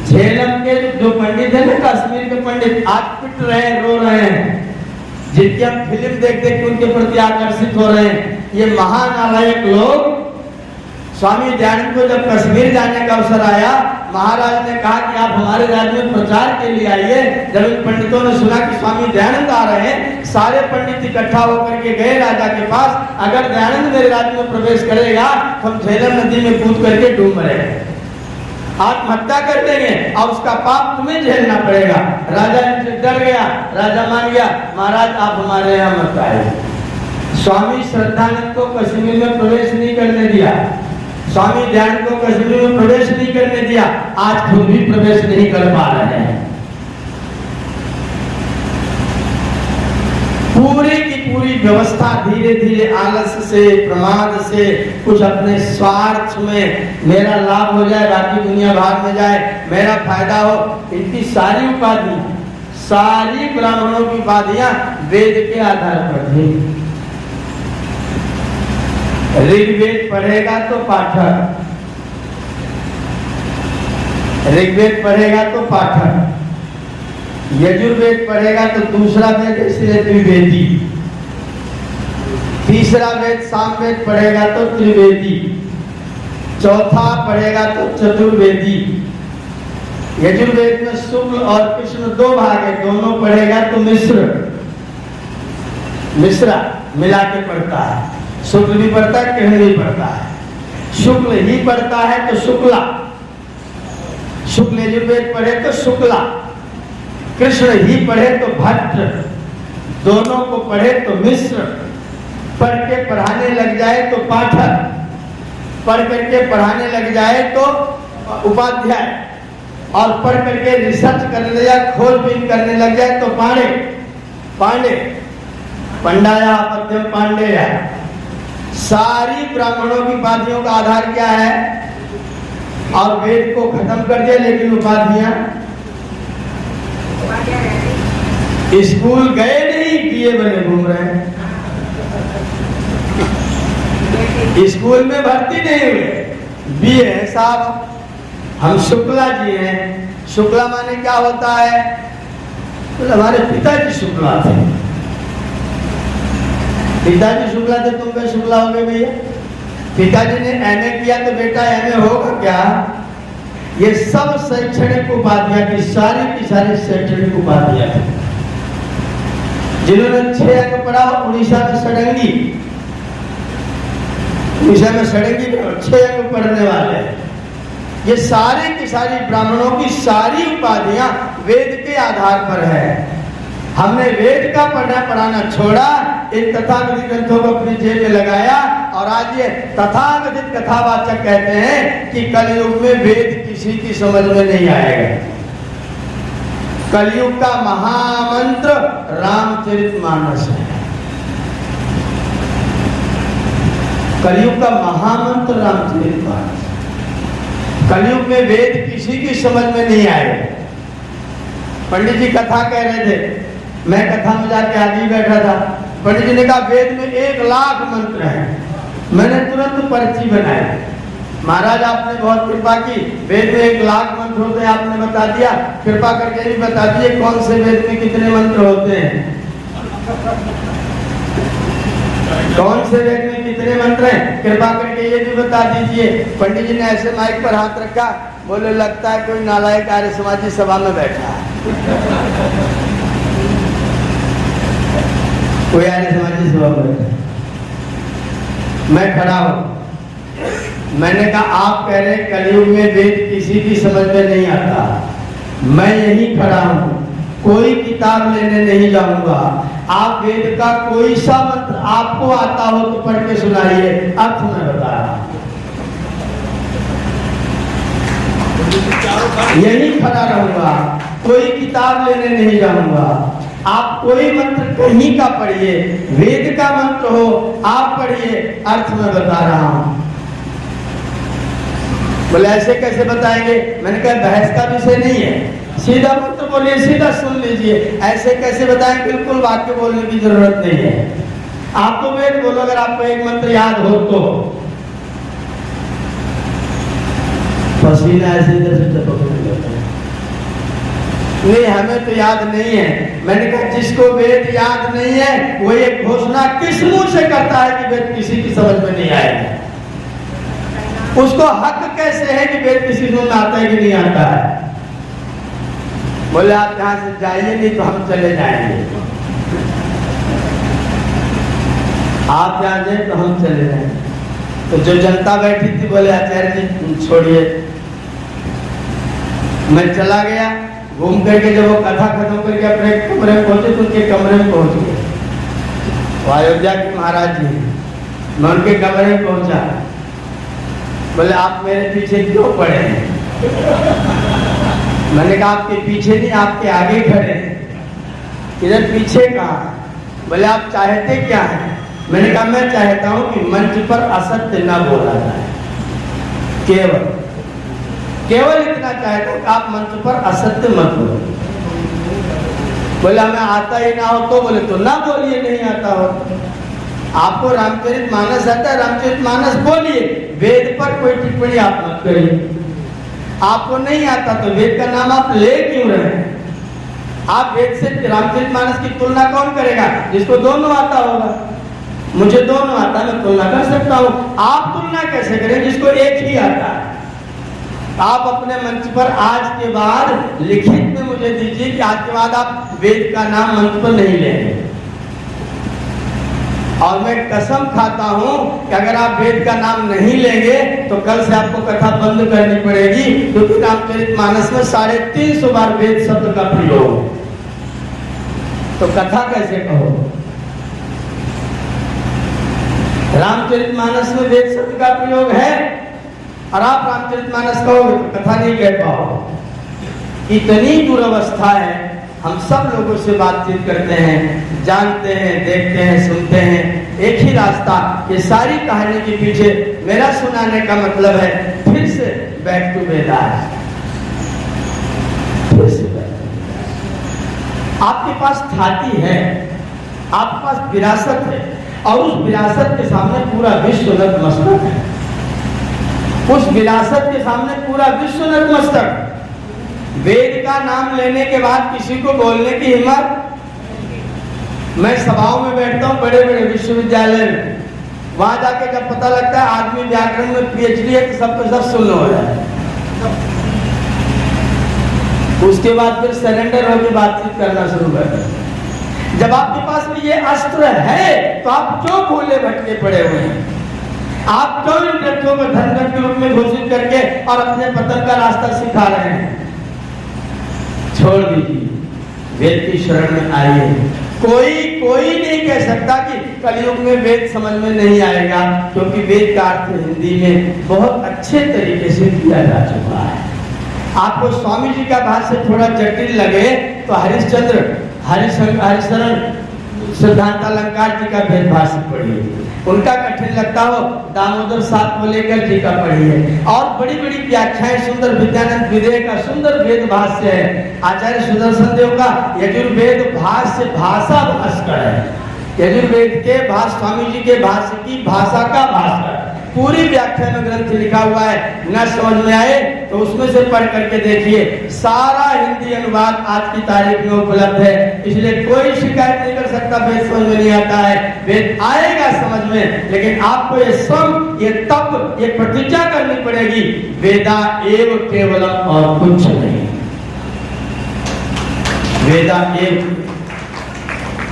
झेलम के जो पंडित है ना, कश्मीर के पंडित, आज पिट रहे हैं, रो रहे हैं, जिनकी हम फिल्म देख देख के उनके प्रति आकर्षित हो रहे हैं। ये महानालायक लोग स्वामी दयानंद को जब कश्मीर जाने का अवसर आया, महाराज ने कहा कि आप हमारे राज्य में प्रचार के लिए आइए। जब इन पंडितों ने सुना कि स्वामी दयानंद आ रहे हैं, सारे पंडित इकट्ठा होकर के गए राजा के पास। अगर दयानंद मेरे राज्य में प्रवेश करेगा तो हम झेलम नदी में कूद करके डूब मरेंगे, आत्महत्या कर देंगे और उसका पाप तुम्हें झेलना पड़ेगा। राजा इनसे डर गया, राजा मान गया, महाराज आप हमारे यहाँ मत आए। स्वामी श्रद्धानंद को कश्मीर में प्रवेश नहीं करने दिया, स्वामी दयानंद को कश्मीर में प्रवेश नहीं करने दिया। आज खुद भी प्रवेश नहीं कर पा रहे हैं। पूरी की पूरी व्यवस्था धीरे धीरे आलस्य से, प्रमाद से, कुछ अपने स्वार्थ में, मेरा लाभ हो जाए, बाकी दुनिया भाग में जाए, मेरा फायदा हो, इनकी सारी उपाधि, सारी ब्राह्मणों की उपाधियां वेद के आधार पर थी। ऋग्वेद पढ़ेगा तो पाठक, ऋग्वेद पढ़ेगा तो पाठक, यजुर्वेद पढ़ेगा तो दूसरा वेद इसलिए द्विवेदी, तीसरा वेद सामवेद पढ़ेगा तो त्रिवेदी, चौथा पढ़ेगा तो चतुर्वेदी। यजुर्वेद में शुक्ल और कृष्ण दो भाग है, दोनों पढ़ेगा तो मिश्रा मिला के पढ़ता है। शुक्ल भी पढ़ता है, कृष्ण भी पढ़ता है। शुक्ल ही पढ़ता है तो शुक्ला, शुक्ल यजुर्वेद पढ़े तो शुक्ला, कृष्ण ही पढ़े तो भट्ट, दोनों को पढ़े तो मिश्र, पढ़ के पढ़ाने लग जाए तो पाठक। पढ़ करके पढ़ाने लग जाए तो उपाध्याय, और पढ़ करके रिसर्च करने लग जाए, खोजबीन करने लग जाए तो पांडे, पंडाया पद्यम पांडेय। सारी ब्राह्मणों की उपाधियों का आधार क्या है? और वेद को खत्म कर दिया, लेकिन उपाधियां स्कूल गए नहीं, बीए बने घूम रहे हैं, स्कूल में भर्ती नहीं हुए, बीए है साहब। हम शुक्ला जी हैं। शुक्ला माने क्या होता है? तो हमारे पिताजी शुक्ला थे। पिताजी शुक्ला थे, तुम क्या शुक्ला हो गए भैया? पिताजी ने एमए किया तो बेटा एमए होगा क्या? ये सब शैक्षणिक उपाधियां की सारी शैक्षणिक उपाधियां थी। जिन्होंने 6 अंक पढ़ा उड़ीसा में सडंगी, उड़ीसा में सडंगी 6 अंक पढ़ने वाले, ये सारे की सारी ब्राह्मणों की सारी उपाधियां वेद के आधार पर है। हमने वेद का पढ़ाना छोड़ा, इन तथाकथित ग्रंथों को अपनी जेब में लगाया, और आज ये तथाकथित कथावाचक कहते हैं कि कलयुग में वेद किसी की समझ में नहीं आएगा। कलयुग का महामंत्र रामचरितमानस है। कलयुग का महामंत्र रामचरितमानस। कलयुग में वेद किसी की समझ में नहीं आएगा। पंडित जी कथा कह रहे थे, मैं कथा में जाके आगे बैठा था। पंडित जी ने कहा वेद में 1 लाख मंत्र हैं। मैंने तुरंत पर्ची बनाई, महाराज आपने बहुत कृपा की, वेद में 1 लाख मंत्र होते हैं, आपने बता दिया, कृपा करके भी बता दीजिए कौन से वेद में कितने मंत्र होते हैं, कौन से वेद में कितने मंत्र हैं, कृपा करके ये भी बता दीजिए। पंडित जी ने ऐसे माइक पर हाथ रखा, बोले लगता है कोई नालायक आर्य समाजी सभा में बैठा है। कोई आर्य समाजी सभा में बैठा। मैं खड़ा हूं, मैंने कहा आप कह रहे कलयुग में वेद किसी की समझ में नहीं आता, मैं यही खड़ा हूं, कोई किताब लेने नहीं जाऊंगा। आप वेद का कोई सा मंत्र आपको आता हो तो पढ़ के सुनाइए, अर्थ मैं बता रहा हूं। यही खड़ा रहूंगा, कोई किताब लेने नहीं जाऊंगा। आप कोई मंत्र कहीं का पढ़िए, वेद का मंत्र हो आप पढ़िए, अर्थ मैं बता रहा हूं। बोले ऐसे कैसे बताएंगे? मैंने कहा बहस का विषय नहीं है, सीधा मंत्र बोलिए, सीधा सुन लीजिए। ऐसे कैसे बताएं? बिल्कुल वाक्य बोलने की जरूरत नहीं है। आपको वेद बोलो, अगर आपको एक मंत्र याद हो तो। पसीना ऐसे इधर से टपकने लगता है। नहीं हमें तो याद नहीं है। मैंने कहा जिसको वेद याद नहीं है वो ये घोषणा किस मुंह से करता है कि वेद किसी की समझ में नहीं आएगा? उसको हक कैसे है कि वेद किसी समझ में आता है कि नहीं आता है? बोले आप यहाँ से जाइए, नहीं तो हम चले जाएंगे। आप यहाँ जाए तो हम चले जाएंगे। तो जो जनता बैठी थी बोले आचार्य जी छोड़िए। मैं चला गया, घूम करके जब वो कथा खत्म करके अपने कमरे में पहुंचे तो उनके कमरे में पहुंच गए। वो अयोध्या के महाराज जी, मैं उनके कमरे में पहुंचा। बोले आप मेरे पीछे क्यों पड़े हैं? मैंने कहा आपके पीछे नहीं, आपके आगे खड़े हैं। इधर पीछे कहाँ? बोले आप चाहते क्या है? मैंने कहा मैं चाहता हूं कि मंच पर असत्य ना बोला जाए, केवल इतना चाहता हूं कि आप मंच पर असत्य मत बोलो। बोले हमें आता ही ना हो तो? बोले तो ना बोलिए, नहीं आता हो। आपको रामचरितमानस आता है, रामचरितमानस बोलिए, वेद पर कोई टिप्पणी आप मत करिए। आपको नहीं आता तो वेद का नाम आप ले क्यों रहे? आप वेद से रामचरितमानस की तुलना कौन करेगा? जिसको दोनों आता होगा। मुझे दोनों आता, मैं तुलना कर सकता हूं। आप तुलना कैसे करें जिसको एक ही आता है? आप अपने मंच पर आज के बाद लिखित में मुझे दीजिए कि आज के बाद आप वेद का नाम मंच पर नहीं लेंगे। और मैं कसम खाता हूं कि अगर आप वेद का नाम नहीं लेंगे तो कल से आपको कथा बंद करनी पड़ेगी, क्योंकि रामचरितमानस में 350 बार वेद शब्द का प्रयोग। तो कथा कैसे कहो? रामचरितमानस में वेद शब्द का प्रयोग है और आप रामचरितमानस कहोगे तो कथा नहीं कह पाओ। इतनी दुर्वस्था है, हम सब लोगों से बातचीत करते हैं, जानते हैं, देखते हैं, सुनते हैं, एक ही रास्ता, ये सारी कहानी के पीछे मेरा सुनाने का मतलब है फिर से बैक टू वेदास, फिर से आपके पास ख्याति है, आपके पास विरासत है और उस विरासत के सामने पूरा विश्व नतमस्तक है। उस विरासत के सामने पूरा विश्व नतमस्तक। वेद का नाम लेने के बाद किसी को बोलने की हिम्मत, मैं सभाओं में बैठता हूँ बड़े बड़े विश्वविद्यालय में, वहां जाके जब पता लगता है आदमी व्याकरण में पीएचडी है तो सबको सब सुन हो जाए, उसके बाद फिर सरेंडर होकर बातचीत करना शुरू करते हैं। जब आपके पास में ये अस्त्र है तो आप क्यों भूले भटके पड़े हुए हैं? आप क्यों इन ग्रंथों को धन के रूप में घोषित करके और अपने पतन का रास्ता सिखा रहे हैं? छोड़ दीजिए, वेद की शरण में आइए। कोई नहीं कह सकता कि कलयुग में वेद समझ में नहीं आएगा, क्योंकि वेद का अर्थ हिंदी में बहुत अच्छे तरीके से किया जा चुका है। आपको स्वामी जी का भाष्य थोड़ा जटिल लगे तो हरिशरण सिद्धांतालंकार जी का भेद भाष्य पढ़िए, उनका कठिन लगता हो दामोदर सातवलेकर जी का पढ़िए, और बड़ी बड़ी व्याख्याएं सुंदर विद्यानंद विदेह का सुंदर वेद भाष्य है, आचार्य सुदर्शन देव का यजुर्वेद भाष्य भाषा भास्कर है, यजुर्वेद के भाष्य स्वामी जी के भाष्य की भाषा का भास्कर, पूरी व्याख्या में ग्रंथ लिखा हुआ है। न समझ में आए तो उसमें से पढ़ करके देखिए, सारा हिंदी अनुवाद आज की तारीख में उपलब्ध है, इसलिए कोई शिकायत नहीं कर सकता वेद समझ में नहीं आता है। वेद आएगा समझ में, लेकिन आपको ये श्रम, ये तप, ये प्रतिज्ञा करनी पड़ेगी, वेदा एव केवलम और कुछ नहीं, वेदा एव।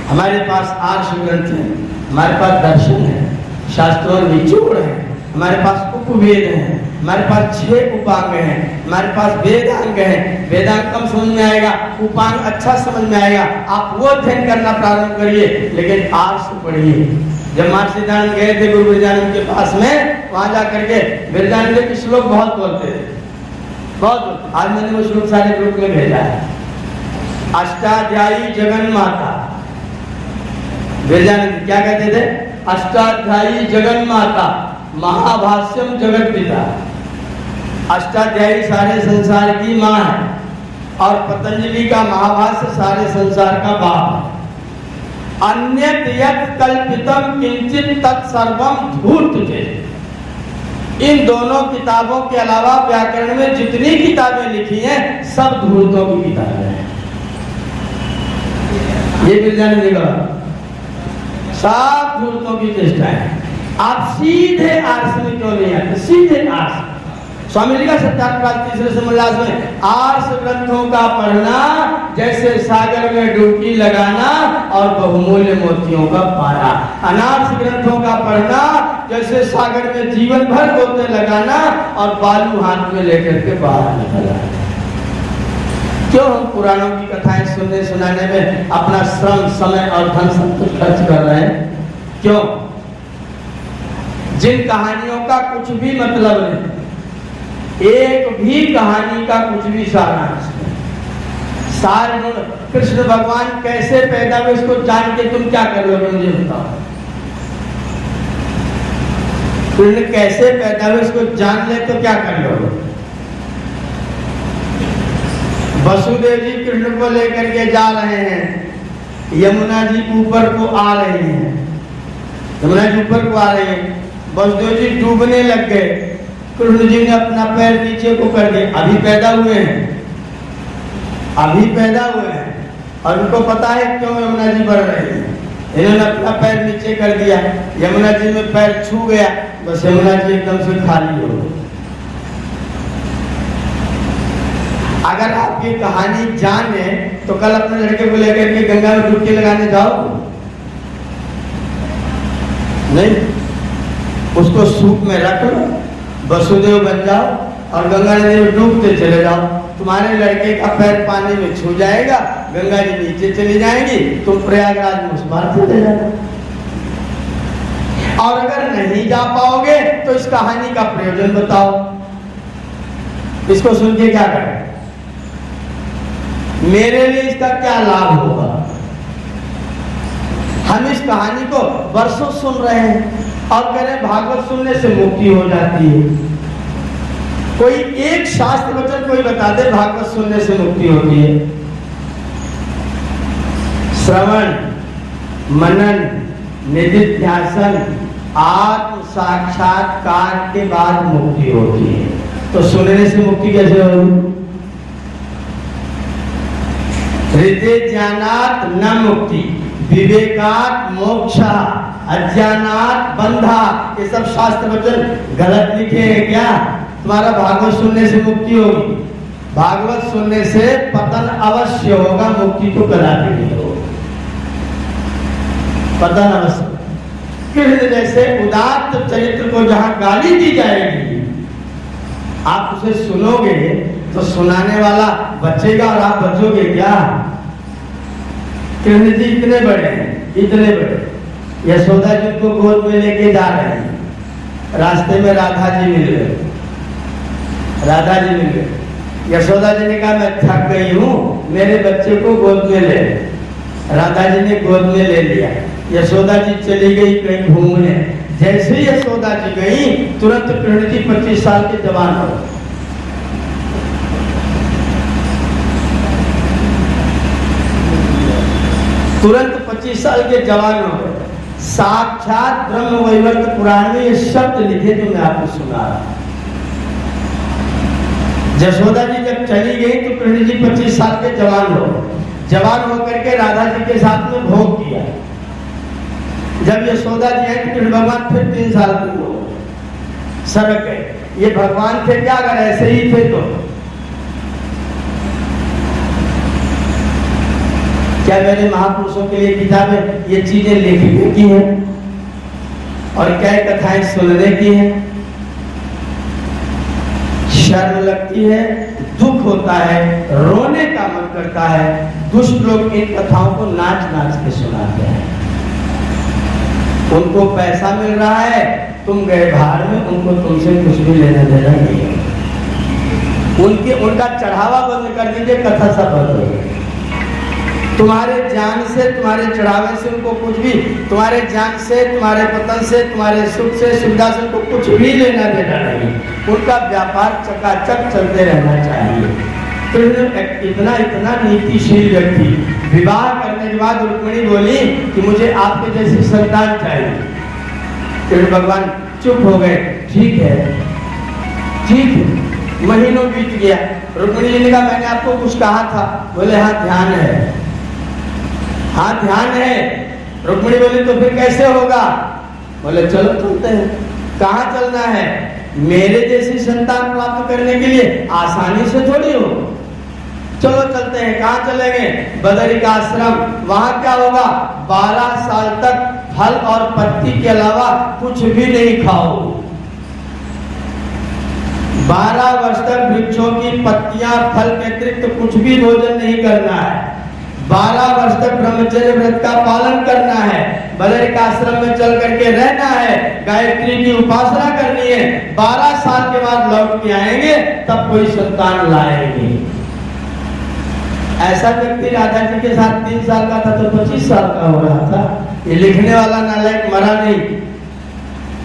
हमारे पास आर्ष ग्रंथ है, हमारे पास दर्शन है, शास्त्रों में निचोड़ है, हमारे पास उपवेद है, हमारे पास 6 उपांग हैं, हमारे पास वेदांग है। वेदांग कम समझ में आएगा, उपांग अच्छा समझ में आएगा, आप वो अध्ययन करना प्रारंभ करिए, लेकिन आर्ष पढ़िए। जब महर्षि सिद्धानंद गए थे गुरु बिरजानंद के पास में, वहां जाकर के बिरजानंद के श्लोक बहुत बोलते थे, बहुत। आज मैंने वो श्लोक सारे ग्रुप में भेजा है। अष्टाध्यायी जगन माता, बिरजानंद क्या कहते थे? अष्टाध्यायी जगन माता महाभाष्यम जगत पिता। अष्टाध्यायी सारे संसार की माँ है और पतंजलि का महाभाष्य सारे संसार का बाप है। अन्यत यत् कल्पितम किंचित तत्सर्वम धूर्तते। इन दोनों किताबों के अलावा व्याकरण में जितनी किताबें लिखी हैं सब धूर्तों की किताबें हैं। ये बिरजानंद जी का सब धूर्तों की चेष्टा है। आप सीधे आर्ष में क्यों नहीं आते? सीधे आर्ष। स्वामी जी का सत्याग्रह तीसरे समोल्लास में, आर्ष ग्रंथों का पढ़ना जैसे सागर में डुबकी लगाना और बहुमूल्य मोतियों का पाना। अनार्ष ग्रंथों का पढ़ना जैसे सागर में जीवन भर गोते लगाना और बालू हाथ में लेकर के बाहर निकलना। क्यों हम पुराणों की कथाएं सुनने सुनाने में अपना श्रम, समय और धन सब कुछ खर्च कर रहे हैं? क्यों? जिन कहानियों का कुछ भी मतलब नहीं, एक भी कहानी का कुछ भी सारांश नहीं। सार कृष्ण भगवान कैसे पैदा हुए इसको जान के तुम क्या कर लोगे? मुझे बताओ, कृष्ण कैसे पैदा हुए इसको जान ले तो क्या कर लोगे? वसुदेव जी कृष्ण को लेकर के जा रहे हैं, यमुना जी ऊपर को आ रही हैं, यमुना जी ऊपर को आ रही है, वसुदेव जी डूबने लग गए, कृष्ण जी ने अपना पैर नीचे को कर दिया। अभी पैदा हुए हैं, अभी पैदा हुए हैं और उनको पता है क्यों यमुना जी बढ़ रही है। इन्होंने अपना पैर नीचे कर दिया, यमुना जी में पैर छू गया, बस यमुना जी एकदम से खाली हो गई। अगर आप ये कहानी जाने तो कल अपने लड़के को लेकर के गंगा में डुबकी लगाने जाओ? नहीं, उसको सूप में रख लो, वसुदेव बन जाओ और गंगा नदी में डूबते चले जाओ। तुम्हारे लड़के का पैर पानी में छू जाएगा, गंगा जी नीचे चली जाएंगी, तुम प्रयागराज में उस पार चले जाओ। और अगर नहीं जा पाओगे तो इस कहानी का प्रयोजन बताओ, इसको सुन के क्या करें, मेरे लिए इसका क्या लाभ होगा। हम इस कहानी को वर्षों सुन रहे हैं और कह रहे हैं भागवत सुनने से मुक्ति हो जाती है। कोई एक शास्त्र वचन कोई बता दे भागवत सुनने से मुक्ति होती है। श्रवण, मनन, निधिध्यासन, आत्म साक्षात्कार के बाद मुक्ति होती है। तो सुनने से मुक्ति कैसे होगी? हृदय ज्ञानात् न मुक्ति, विवेकात् मोक्षा, अज्ञानात् बंधा। ये सब शास्त्र वचन गलत लिखे हैं क्या? तुम्हारा भागवत सुनने से मुक्ति होगी? भागवत सुनने से पतन अवश्य होगा, मुक्ति तो कदापि नहीं होगी। पतन अवश्य। कृष्ण जैसे उदात्त चरित्र को जहां गाली दी जाएगी, आप उसे सुनोगे तो सुनाने वाला बचेगा और आप बचोगे क्या? कृष्ण जी इतने बड़े हैं, इतने बड़े। यशोदा जी को गोद में लेके जा रहे हैं, रास्ते में राधा जी मिल गए। राधा जी मिल गए। यशोदा जी ने कहा मैं थक गई हूँ, मेरे बच्चे को गोद में ले। राधा जी ने गोद में ले लिया। यशोदा जी चली गई कहीं घूमने। जैसे ही यशोदा जी गई, तुरंत कृष्ण जी 25 साल के जवान हो गए। तुरंत 25 साल के जवान हो गए। साक्षात ब्रह्म वैवर्त पुराण में ये शब्द लिखे जो मैं आपको सुना रहा। यशोदा जी जब चली गई तो कृष्ण जी 25 साल के जवान हो गए। जवान होकर के राधा जी के साथ में भोग किया। जब यशोदा जी आई तो कृष्ण भगवान फिर 3 साल के हो सरक गए। ये भगवान थे क्या? अगर ऐसे ही थे तो क्या मेरे महापुरुषों के लिए किताबें ये चीजें लिखने की हैं और क्या कथाएं सुनने की हैं? शर्म लगती है, दुख होता है, रोने का मन करता है। दुष्ट लोग इन कथाओं को नाच नाच के सुनाते हैं। उनको पैसा मिल रहा है, तुम गए बाहर में, उनको तुमसे कुछ भी लेना देना नहीं है। उनका चढ़ावा बंद कर दीजिए, कथा सब बंद हो गई। तुम्हारे ज्ञान से, तुम्हारे चढ़ावे से उनको कुछ भी, तुम्हारे ज्ञान से, तुम्हारे पतन से, तुम्हारे सुख से, सुविधा से उनको कुछ भी लेना देना नहीं। उनका व्यापार चकाचक चलते रहना चाहिए। तो इतना इतना नीतिशील व्यक्ति, विवाह करने के बाद रुक्मिणी बोली कि मुझे आपके जैसी संतान चाहिए। फिर भगवान चुप हो गए। ठीक है, ठीक है। महीनों बीत गया। रुक्मिणी जी ने कहा मैंने आपको कुछ कहा था। बोले हाँ ध्यान है, हाँ ध्यान है। रुक्मिणी बोली तो फिर कैसे होगा? बोले चलो चलते हैं। कहाँ चलना है? मेरे जैसी संतान प्राप्त करने के लिए आसानी से थोड़ी हो। चलो चलते हैं। कहाँ चलेंगे? बदरी का आश्रम। वहां क्या होगा? 12 साल तक फल और पत्ती के अलावा कुछ भी नहीं खाओ। 12 वर्ष तक वृक्षों की पत्तियां, फल के अतिरिक्त कुछ भी भोजन नहीं करना है। 12 वर्ष तक ब्रह्मचर्य व्रत का पालन करना है। बदरी का आश्रम में चल करके रहना है। गायत्री की उपासना करनी है। 12 साल के बाद लौट के आएंगे, तब कोई संतान लाएंगे। ऐसा व्यक्ति राधा जी के साथ 3 साल का था तो 25 साल का हो रहा था। ये लिखने वाला नालायक मरा नहीं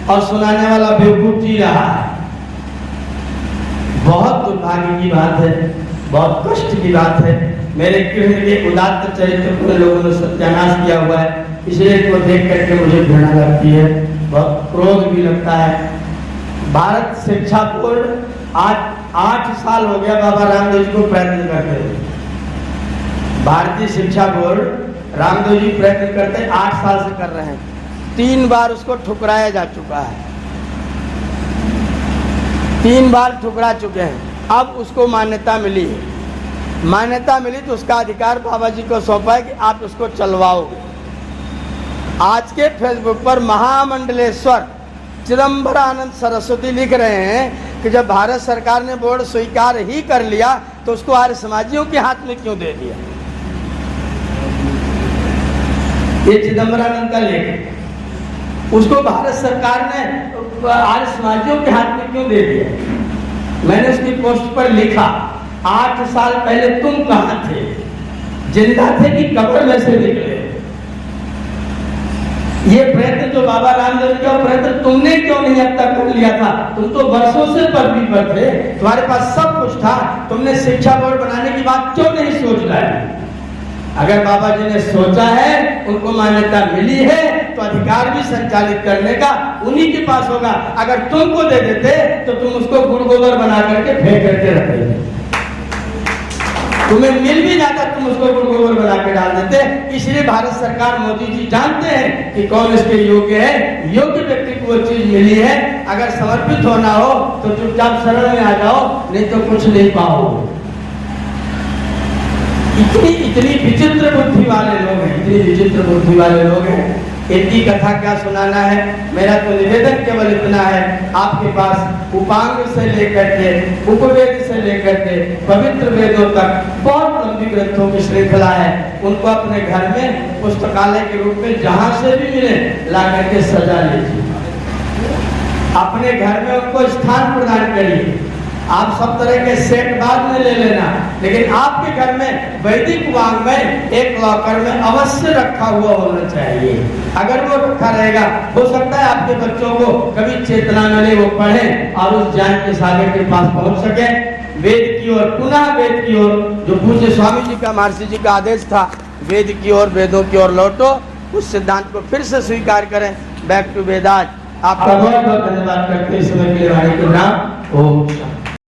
और सुनाने वाला बेवकूफ जी रहा है। बहुत दुर्भाग्य की बात है, बहुत कष्ट की बात है। मेरे कृष्ण के उदात्त चरित्र को लोगों ने सत्यानाश किया हुआ है, इसलिए इसको देख करके मुझे घृणा लगती है, बहुत क्रोध भी लगता है। भारत शिक्षा बोर्ड आज 8 साल हो गया बाबा रामदेव जी को प्रयत्न करते हुए। भारतीय शिक्षा बोर्ड रामदेव जी प्रयत्न करते 8 साल से कर रहे हैं। 3 बार उसको ठुकराया जा चुका है, 3 बार ठुकरा चुके हैं। अब उसको मान्यता मिली है। मान्यता मिली तो उसका अधिकार बाबा जी को सौंपा है कि आप उसको चलवाओगे। आज के फेसबुक पर महामंडलेश्वर चिदंबरानंद सरस्वती लिख रहे हैं कि जब भारत सरकार ने बोर्ड स्वीकार ही कर लिया तो उसको आर्य समाजियों के हाथ में क्यों दे दिया। ये चिदंबरानंद का लेख। उसको भारत सरकार ने आर्य समाजियों के हाथ में क्यों दे दिया? मैंने उसकी पोस्ट पर लिखा, 8 साल पहले तुम कहां थे? जिंदा थे कि कब्र में से निकले? ये प्रयत्न जो बाबा रामदेव का प्रयत्न तुमने क्यों नहीं अब तक कर लिया था? तुम तो वर्षों से पदवी पर थे, तुम्हारे पास सब कुछ था, तुमने शिक्षा बोर्ड बनाने की बात क्यों नहीं सोच लाई? अगर बाबा जी ने सोचा है, उनको मान्यता मिली है, तो अधिकार भी संचालित करने का उन्हीं के पास होगा। अगर तुमको दे देते तो तुम उसको गुड़ गोबर बना करके फेंक करके रख देते। तुम्हें मिल भी जाता, तुम उसको गुड़ गोबर बना के डाल देते। इसलिए भारत सरकार, मोदी जी जानते हैं कि कौन इसके योग्य है। योग्य व्यक्ति को वो चीज मिली है। अगर समर्पित होना हो तो चुपचाप शरण में आ जाओ, नहीं तो कुछ नहीं पाओ। इतनी विचित्र बुद्धि वाले लोग हैं, इतनी विचित्र बुद्धि वाले लोग हैं। इनकी कथा क्या सुनाना है। मेरा तो निवेदन केवल इतना है, आपके पास उपांग से लेकर के उपवेद से लेकर के पवित्र वेदों तक बहुत लंबी ग्रंथों की श्रृंखला है। उनको अपने घर में पुस्तकालय के रूप में जहां से भी मिले ला करके सजा लीजिए। अपने घर में उनको स्थान प्रदान करिए। आप सब तरह के सेट बाद में ले लेना, लेकिन आपके घर में वैदिक वाङ्मय एक लॉकर में अवश्य रखा हुआ होना चाहिए। अगर वो रखा रहेगा, हो सकता है आपके बच्चों को कभी चेतना मिले, वो पढ़ें और उस ज्ञान के सागर के पास पहुंच सके। वेद की ओर, पुनः वेद की ओर, जो पूज्य स्वामी जी का, महर्षि जी का आदेश था, वेद की ओर, वेदों की ओर लौटो। उस सिद्धांत को फिर से स्वीकार करें। बैक टू वेदांत। आपका बहुत बहुत धन्यवाद करते इस समय के लिए। ओम